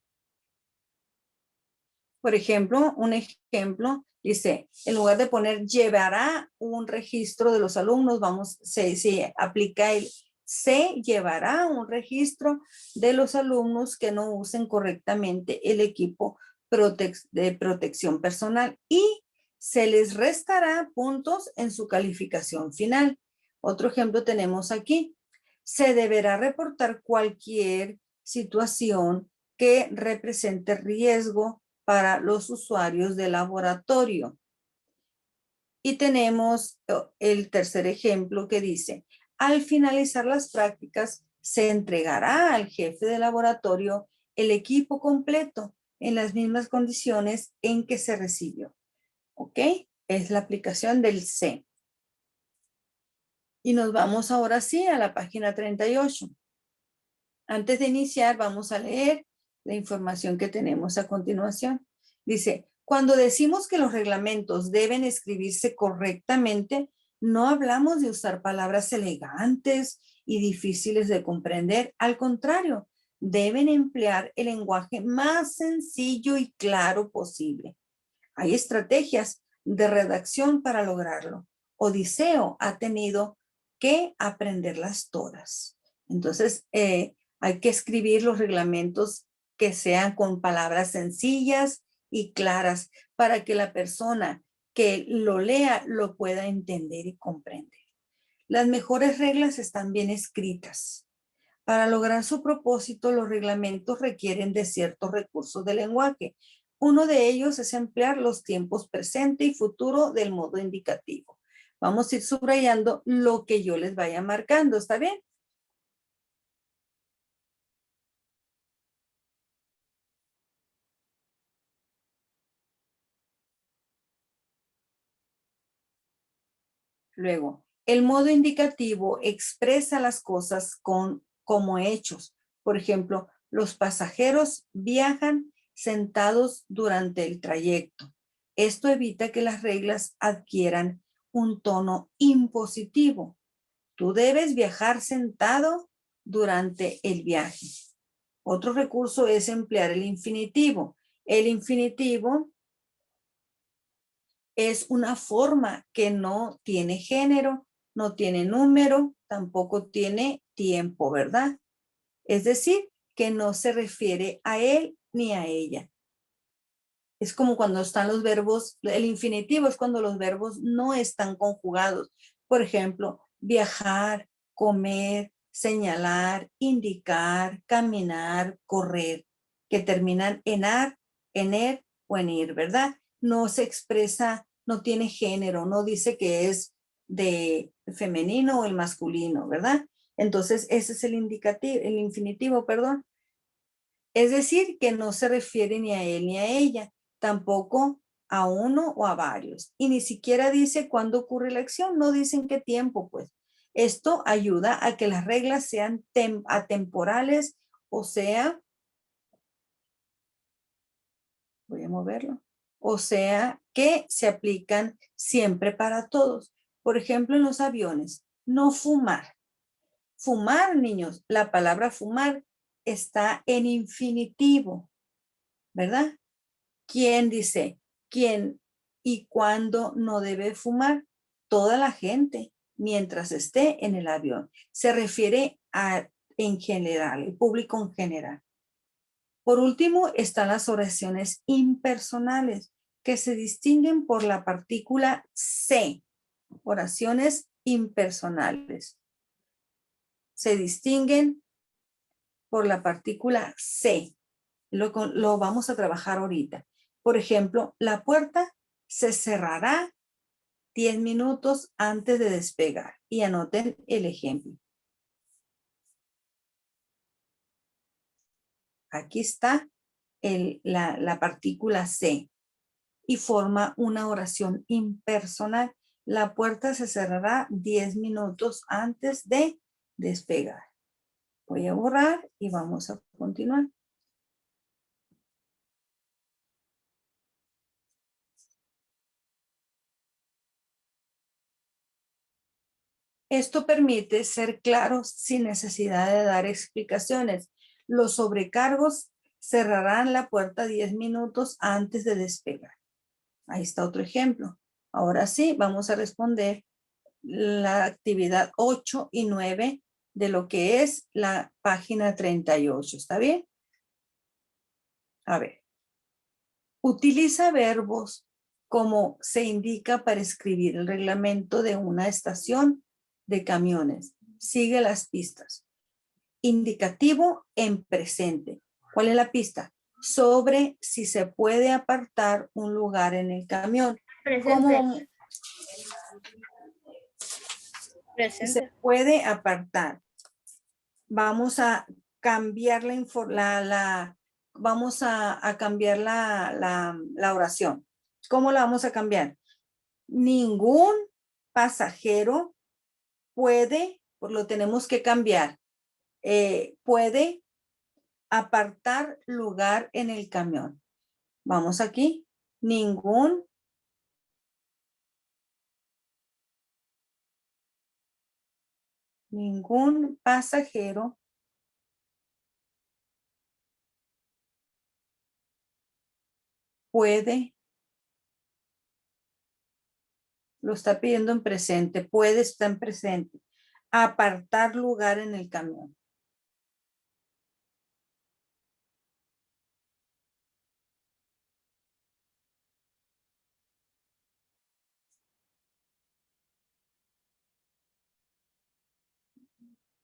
por ejemplo, un ejemplo, dice, en lugar de poner llevará un registro de los alumnos, se aplica el se llevará un registro de los alumnos que no usen correctamente el equipo de protección personal y se les restará puntos en su calificación final. Otro ejemplo tenemos aquí. Se deberá reportar cualquier situación que represente riesgo para los usuarios de laboratorio. Y tenemos el tercer ejemplo que dice, al finalizar las prácticas, se entregará al jefe de laboratorio el equipo completo en las mismas condiciones en que se recibió. ¿Ok? Es la aplicación del se. Y nos vamos ahora sí a la página 38. Antes de iniciar, vamos a leer la información que tenemos a continuación. Dice, cuando decimos que los reglamentos deben escribirse correctamente, no hablamos de usar palabras elegantes y difíciles de comprender. Al contrario, deben emplear el lenguaje más sencillo y claro posible. Hay estrategias de redacción para lograrlo. Odiseo ha tenido que aprenderlas todas. Entonces, hay que escribir los reglamentos que sean con palabras sencillas y claras para que la persona que lo lea lo pueda entender y comprender. Las mejores reglas están bien escritas. Para lograr su propósito, los reglamentos requieren de ciertos recursos de lenguaje. Uno de ellos es emplear los tiempos presente y futuro del modo indicativo. Vamos a ir subrayando lo que yo les vaya marcando, ¿está bien? Luego, el modo indicativo expresa las cosas como hechos. Por ejemplo, los pasajeros viajan sentados durante el trayecto. Esto evita que las reglas adquieran un tono impositivo. Tú debes viajar sentado durante el viaje. Otro recurso es emplear el infinitivo. El infinitivo es una forma que no tiene género, no tiene número, tampoco tiene tiempo, ¿verdad? Es decir, que no se refiere a él ni a ella. Es como cuando están los verbos, el infinitivo es cuando los verbos no están conjugados. Por ejemplo, viajar, comer, señalar, indicar, caminar, correr, que terminan en ar, en er o en ir, ¿verdad? No se expresa, no tiene género, no dice que es de femenino o el masculino, ¿verdad? Entonces, ese es el indicativo, el infinitivo, perdón. Es decir, que no se refiere ni a él ni a ella, tampoco a uno o a varios. Y ni siquiera dice cuándo ocurre la acción, no dicen qué tiempo, pues. Esto ayuda a que las reglas sean atemporales, o sea, voy a moverlo, o sea, que se aplican siempre para todos. Por ejemplo, en los aviones, no fumar. Fumar, niños, la palabra fumar está en infinitivo, ¿verdad? ¿Quién dice? ¿Quién y cuándo no debe fumar? Toda la gente, mientras esté en el avión. Se refiere a en general, el público en general. Por último, están las oraciones impersonales, que se distinguen por la partícula se. Oraciones impersonales. Se distinguen por la partícula se. Lo vamos a trabajar ahorita. Por ejemplo, la puerta se cerrará 10 minutos antes de despegar. Y anoten el ejemplo. Aquí está la partícula se y forma una oración impersonal. La puerta se cerrará 10 minutos antes de despegar. Voy a borrar y vamos a continuar. Esto permite ser claros sin necesidad de dar explicaciones. Los sobrecargos cerrarán la puerta 10 minutos antes de despegar. Ahí está otro ejemplo. Ahora sí, vamos a responder la actividad 8 y 9 de lo que es la página 38. ¿Está bien? A ver. Utiliza verbos como se indica para escribir el reglamento de una estación de camiones. Sigue las pistas. Indicativo en presente. ¿Cuál es la pista? Sobre si se puede apartar un lugar en el camión. ¿Cómo? Si se puede apartar. Vamos a cambiar vamos a cambiar la oración. ¿Cómo la vamos a cambiar? Ningún pasajero puede, pues lo tenemos que cambiar, puede apartar lugar en el camión. Vamos aquí. Ningún pasajero puede, lo está pidiendo en presente, puede estar en presente, apartar lugar en el camión.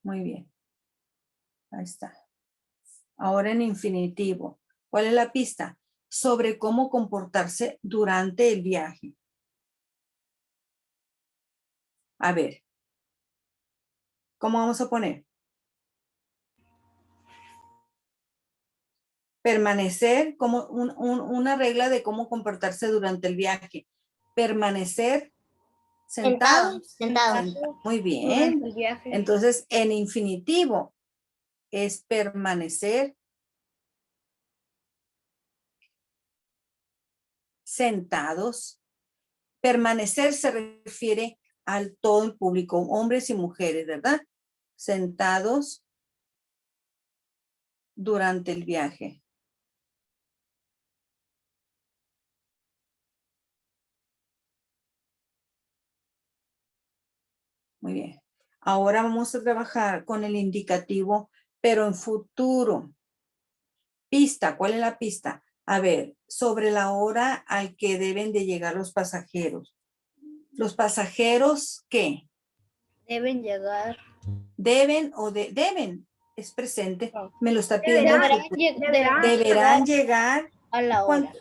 Muy bien. Ahí está. Ahora en infinitivo. ¿Cuál es la pista? Sobre cómo comportarse durante el viaje. A ver. ¿Cómo vamos a poner? Permanecer, como una regla de cómo comportarse durante el viaje. Permanecer sentado. Sentado. Muy bien. Durante el viaje. Entonces, en infinitivo es permanecer sentados. Permanecer se refiere al todo el público, hombres y mujeres, ¿verdad? Sentados durante el viaje. Muy bien. Ahora vamos a trabajar con el indicativo, pero en futuro. Pista, ¿cuál es la pista? A ver, sobre la hora al que deben de llegar los pasajeros. ¿Los pasajeros qué? Deben llegar. Deben o deben. Es presente. Me lo está pidiendo. Deberán Deberán llegar a la hora.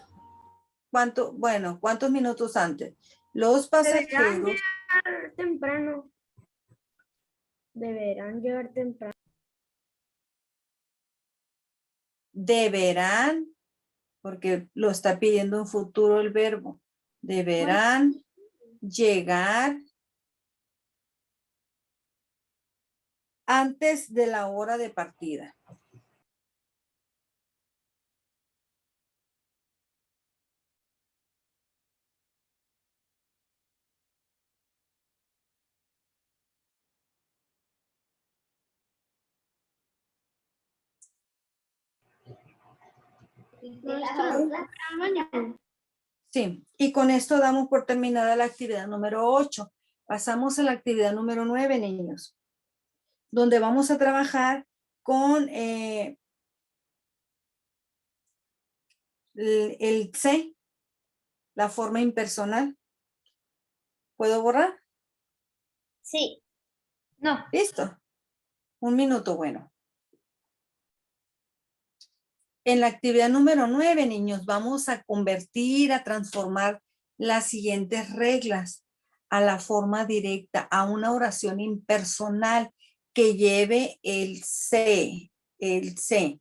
¿Cuántos minutos antes? Los pasajeros llegar temprano. Deberán llegar temprano. deberán, porque lo está pidiendo en futuro el verbo. Deberán llegar antes de la hora de partida. Sí, y con esto damos por terminada la actividad número 8. Pasamos a la actividad número 9, niños, donde vamos a trabajar con el C, la forma impersonal. ¿Puedo borrar? Sí. No. Listo. Un minuto, bueno. En la actividad número 9, niños, vamos a convertir, a transformar las siguientes reglas a la forma directa, a una oración impersonal que lleve el C. El C.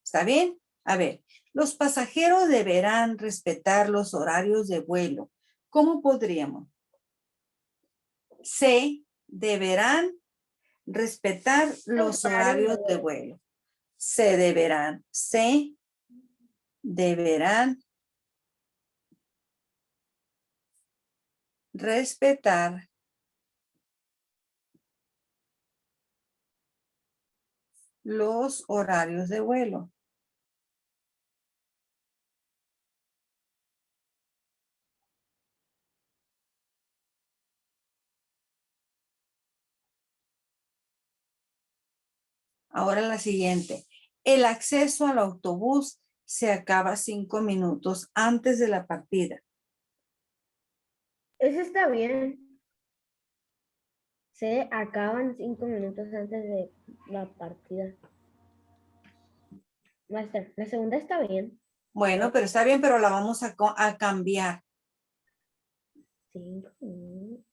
¿Está bien? A ver, los pasajeros deberán respetar los horarios de vuelo. ¿Cómo podríamos? C, deberán respetar los horarios de vuelo. Se deberán respetar los horarios de vuelo. Ahora la siguiente. El acceso al autobús se acaba 5 minutos antes de la partida. Eso está bien. Se acaban 5 minutos antes de la partida. Maestra, la segunda está bien. Bueno, pero está bien, pero la vamos a cambiar. 5 minutos.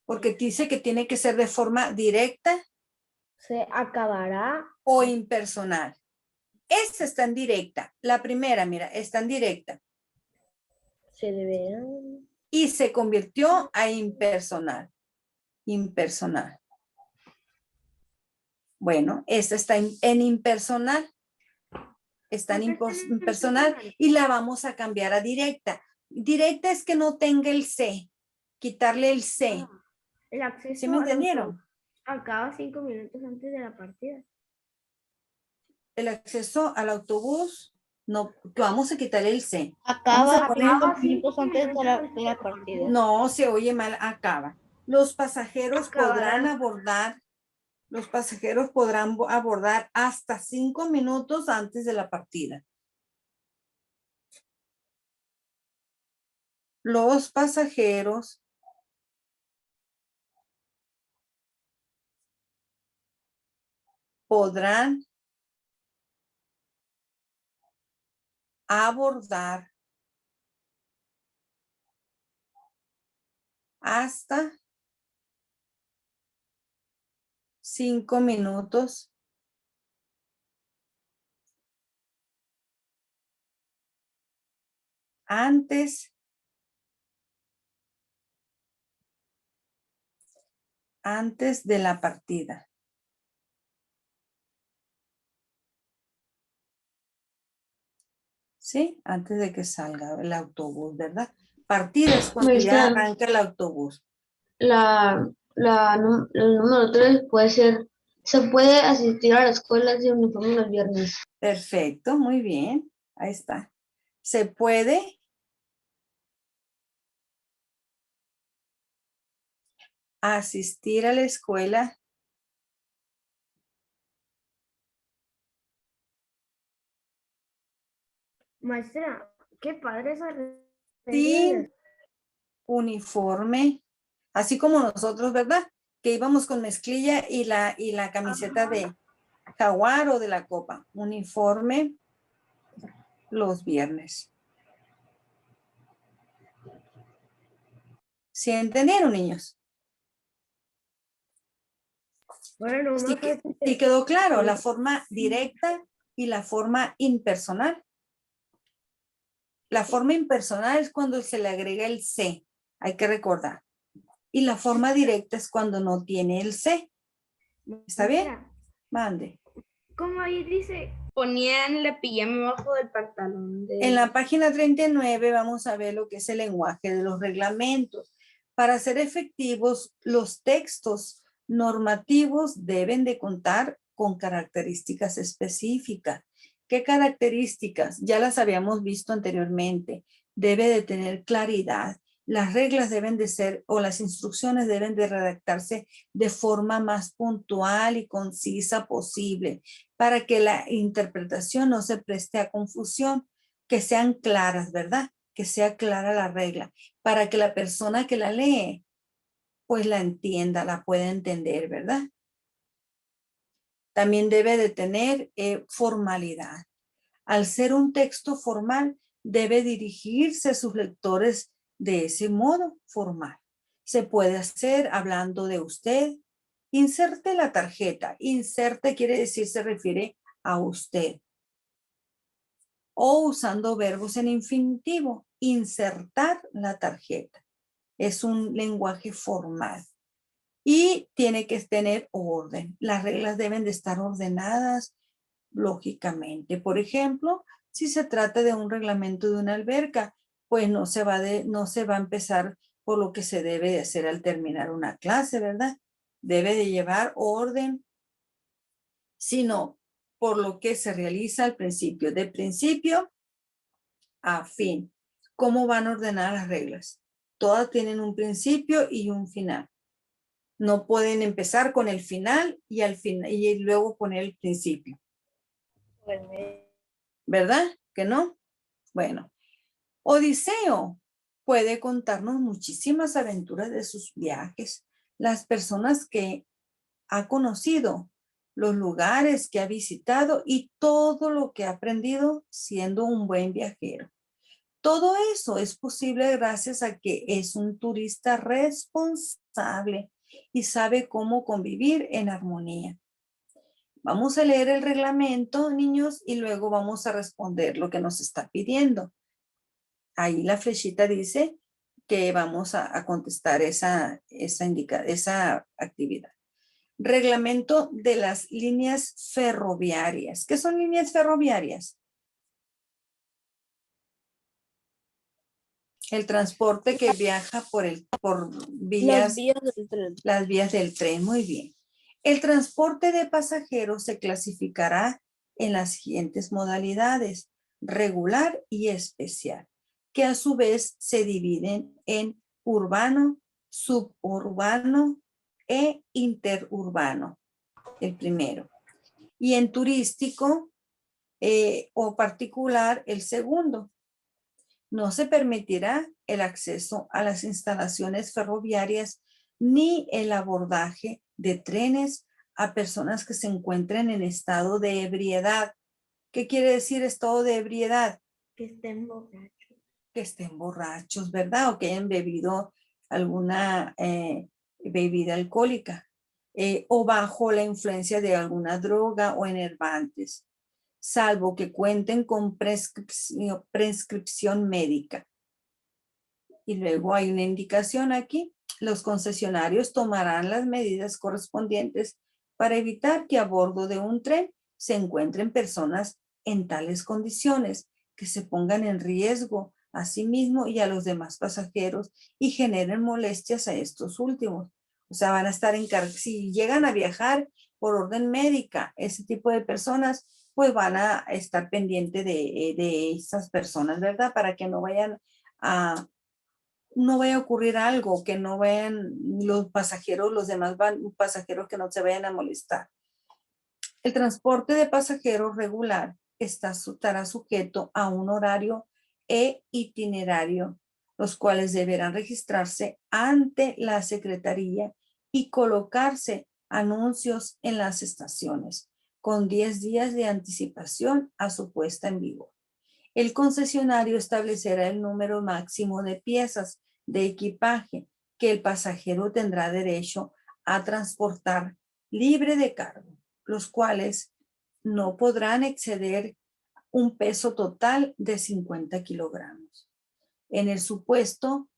Porque dice que tiene que ser de forma directa Se acabará. o impersonal. Esta está en directa. La primera, mira, está en directa. Se deberán. Y se convirtió a impersonal. Impersonal. Bueno, esta está en impersonal. Está en impersonal y la vamos a cambiar a directa. Directa es que no tenga el C. Quitarle el C. El acceso ¿Sí me entendieron? acaba 5 minutos antes de la partida. El acceso al autobús, no, vamos a quitarle el C. Acaba Vamos a poner- 5 minutos antes de la partida. No, se oye mal, acaba. Los pasajeros podrán abordar hasta 5 minutos antes de la partida. Los pasajeros podrán abordar hasta 5 minutos antes de la partida. ¿Sí? Antes de que salga el autobús, ¿verdad? Partida es cuando ya arranca el autobús. El número 3 puede ser, se puede asistir a la escuela de uniforme los viernes. Perfecto, muy bien. Ahí está. Se puede asistir a la escuela Maestra, qué padre esa sin uniforme, así como nosotros, ¿verdad? Que íbamos con mezclilla y la camiseta de jaguar o de la copa. Uniforme los viernes. ¿Sí entendieron, niños? Bueno, Sí quedó claro la forma directa y la forma impersonal. La forma impersonal es cuando se le agrega el se, hay que recordar. Y la forma directa es cuando no tiene el se. ¿Está bien? Mira, Mande. como ahí dice, Ponían la pijama bajo del pantalón de... En la página 39 vamos a ver lo que es el lenguaje de los reglamentos. Para ser efectivos, los textos normativos deben de contar con características específicas. ¿Qué características? Ya las habíamos visto anteriormente. Debe de tener claridad. Las reglas deben de ser, o las instrucciones deben de redactarse de forma más puntual y concisa posible, para que la interpretación no se preste a confusión, que sean claras, ¿verdad? Que sea clara la regla, para que la persona que la lee, pues la entienda, la pueda entender, ¿verdad? También debe de tener formalidad. Al ser un texto formal, debe dirigirse a sus lectores de ese modo formal. Se puede hacer hablando de usted. Inserte la tarjeta. Inserte quiere decir, se refiere a usted. O usando verbos en infinitivo. Insertar la tarjeta. Es un lenguaje formal. Y tiene que tener orden. Las reglas deben de estar ordenadas lógicamente. Por ejemplo, si se trata de un reglamento de una alberca, pues no se va a empezar por lo que se debe de hacer al terminar una clase, ¿verdad? Debe de llevar orden, sino por lo que se realiza al principio, de principio a fin. ¿Cómo van a ordenar las reglas? Todas tienen un principio y un final. No pueden empezar con el final y al final y luego poner el principio. ¿Verdad? ¿Que no? Bueno, Odiseo puede contarnos muchísimas aventuras de sus viajes, las personas que ha conocido, los lugares que ha visitado y todo lo que ha aprendido siendo un buen viajero. Todo eso es posible gracias a que es un turista responsable y sabe cómo convivir en armonía. Vamos a leer el reglamento, niños, y luego vamos a responder lo que nos está pidiendo. Ahí la flechita dice que vamos a contestar esa actividad. Reglamento de las líneas ferroviarias. ¿Qué son líneas ferroviarias? El transporte que viaja por vías, Las vías del tren. las vías del tren. Muy bien. El transporte de pasajeros se clasificará en las siguientes modalidades: regular y especial, que a su vez se dividen en urbano, suburbano e interurbano, el primero. Y en turístico o particular, el segundo. No se permitirá el acceso a las instalaciones ferroviarias ni el abordaje de trenes a personas que se encuentren en estado de ebriedad. ¿Qué quiere decir estado de ebriedad? que estén borrachos. Que estén borrachos, ¿verdad? O que hayan bebido alguna bebida alcohólica o bajo la influencia de alguna droga o enervantes, salvo que cuenten con prescripción médica. Y luego hay una indicación aquí. Los concesionarios tomarán las medidas correspondientes para evitar que a bordo de un tren se encuentren personas en tales condiciones que se pongan en riesgo a sí mismo y a los demás pasajeros y generen molestias a estos últimos. O sea, van a estar si llegan a viajar por orden médica, ese tipo de personas, pues van a estar pendientes de esas personas, ¿verdad? Para que no vaya a ocurrir algo, que no vayan los pasajeros, los demás pasajeros que no se vayan a molestar. El transporte de pasajeros regular estará sujeto a un horario e itinerario, los cuales deberán registrarse ante la Secretaría y colocarse anuncios en las estaciones con 10 días de anticipación a su puesta en vigor. El concesionario establecerá el número máximo de piezas de equipaje que el pasajero tendrá derecho a transportar libre de cargo, los cuales no podrán exceder un peso total de 50 kilogramos. En el supuesto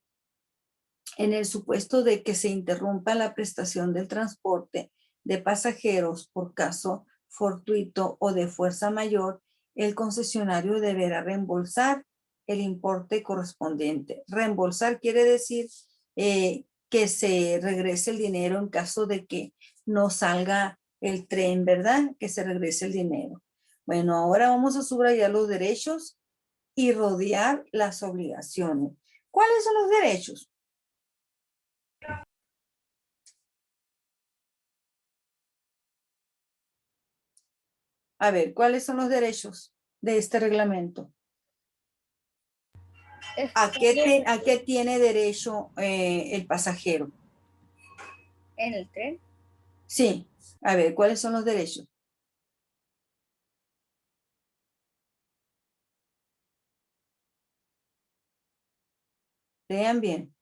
de que se interrumpa la prestación del transporte de pasajeros por caso fortuito o de fuerza mayor, el concesionario deberá reembolsar el importe correspondiente. Reembolsar quiere decir que se regrese el dinero en caso de que no salga el tren, ¿verdad? Que se regrese el dinero. Bueno, ahora vamos a subrayar los derechos y rodear las obligaciones. ¿Cuáles son los derechos? A ver, ¿cuáles son los derechos de este reglamento? ¿A qué tiene derecho el pasajero? ¿En el tren? Sí. A ver, ¿cuáles son los derechos? Lean bien.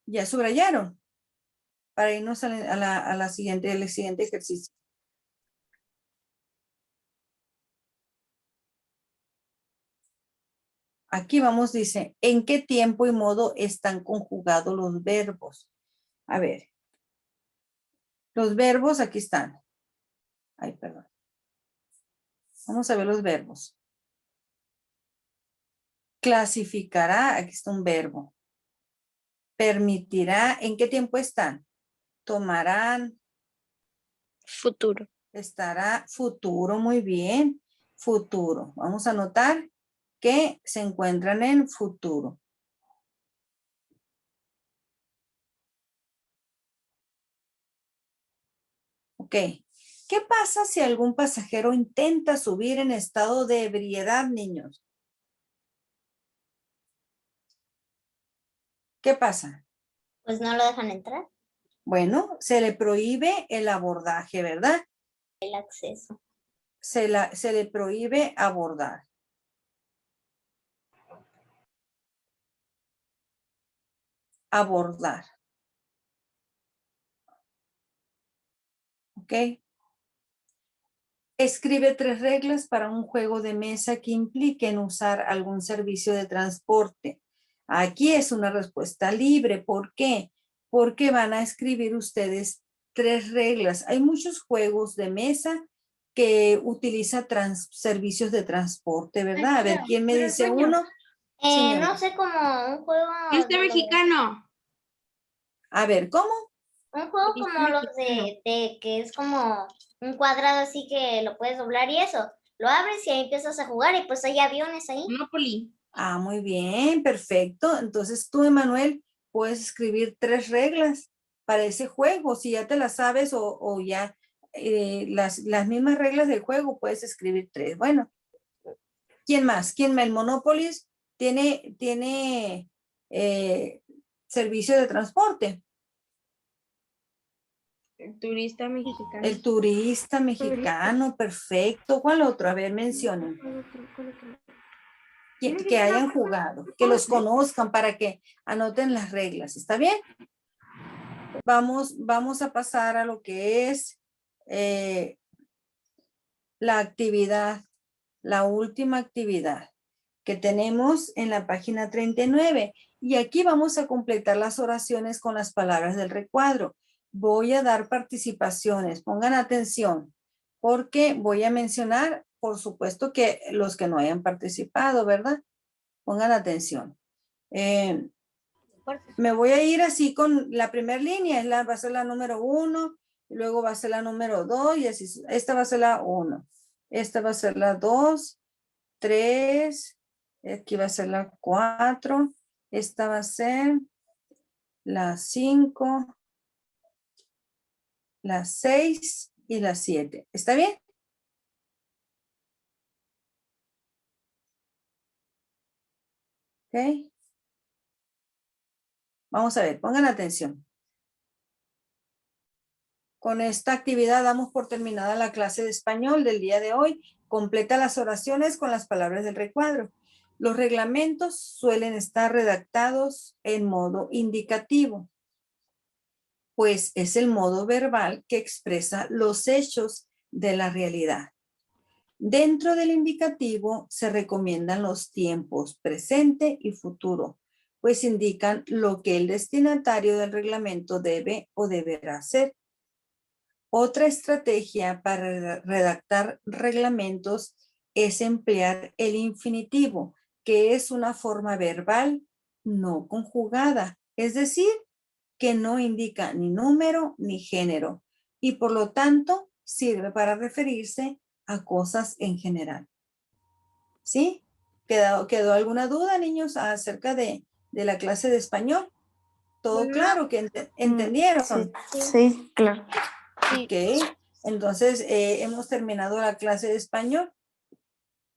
¿Ya subrayaron? Para irnos al siguiente ejercicio. Aquí vamos, dice, ¿en qué tiempo y modo están conjugados los verbos? A ver. Los verbos aquí están. Ay, perdón. Vamos a ver los verbos. Clasificará, aquí está un verbo. Permitirá, ¿en qué tiempo están? Tomarán. Futuro. Estará futuro, muy bien. Futuro. Vamos a anotar que se encuentran en futuro. Ok. ¿Qué pasa si algún pasajero intenta subir en estado de ebriedad, niños? ¿Qué pasa? Pues no lo dejan entrar, Bueno, se le prohíbe el abordaje, ¿verdad? el acceso. Se le prohíbe abordar. Abordar. ¿Ok? Escribe 3 reglas para un juego de mesa que impliquen usar algún servicio de transporte. Aquí es una respuesta libre. ¿Por qué? Porque van a escribir ustedes 3 reglas. Hay muchos juegos de mesa que utilizan servicios de transporte, ¿verdad? A ver, ¿quién me dice uno? Señora. No sé, como un juego. Este mexicano. A ver, ¿cómo? Un juego como los de que es como un cuadrado así que lo puedes doblar y eso. Lo abres y ahí empiezas a jugar y pues hay aviones ahí. Monopoly. Ah, muy bien, perfecto. Entonces tú, Emanuel, puedes escribir 3 reglas para ese juego. Si ya te las sabes o ya las mismas reglas del juego, puedes escribir 3. Bueno, ¿quién más? ¿Quién más? El Monopoly tiene servicio de transporte. El turista mexicano. El turista mexicano, perfecto. ¿Cuál otro? A ver, mencionen. Que hayan jugado, que los conozcan para que anoten las reglas. ¿Está bien? Vamos a pasar a lo que es la actividad, la última actividad que tenemos en la página 39. Y aquí vamos a completar las oraciones con las palabras del recuadro. Voy a dar participaciones. Pongan atención, porque voy a mencionar, por supuesto, que los que no hayan participado, ¿verdad? Pongan atención. Me voy a ir así con la primera línea, va a ser la número 1, luego va a ser la número 2 y así. Esta va a ser la 1, esta va a ser la 2, 3, aquí va a ser la 4, esta va a ser la 5, la 6 y la 7. ¿Está bien? Ok. Vamos a ver, pongan atención. Con esta actividad damos por terminada la clase de español del día de hoy. Completa las oraciones con las palabras del recuadro. Los reglamentos suelen estar redactados en modo indicativo, pues es el modo verbal que expresa los hechos de la realidad. Dentro del indicativo se recomiendan los tiempos presente y futuro, pues indican lo que el destinatario del reglamento debe o deberá hacer. Otra estrategia para redactar reglamentos es emplear el infinitivo, que es una forma verbal no conjugada, es decir, que no indica ni número ni género y por lo tanto sirve para referirse a cosas en general. ¿Sí? ¿Quedó alguna duda, niños, acerca de la clase de español? ¿Todo claro? ¿Que entendieron? Sí, claro. Ok, entonces hemos terminado la clase de español.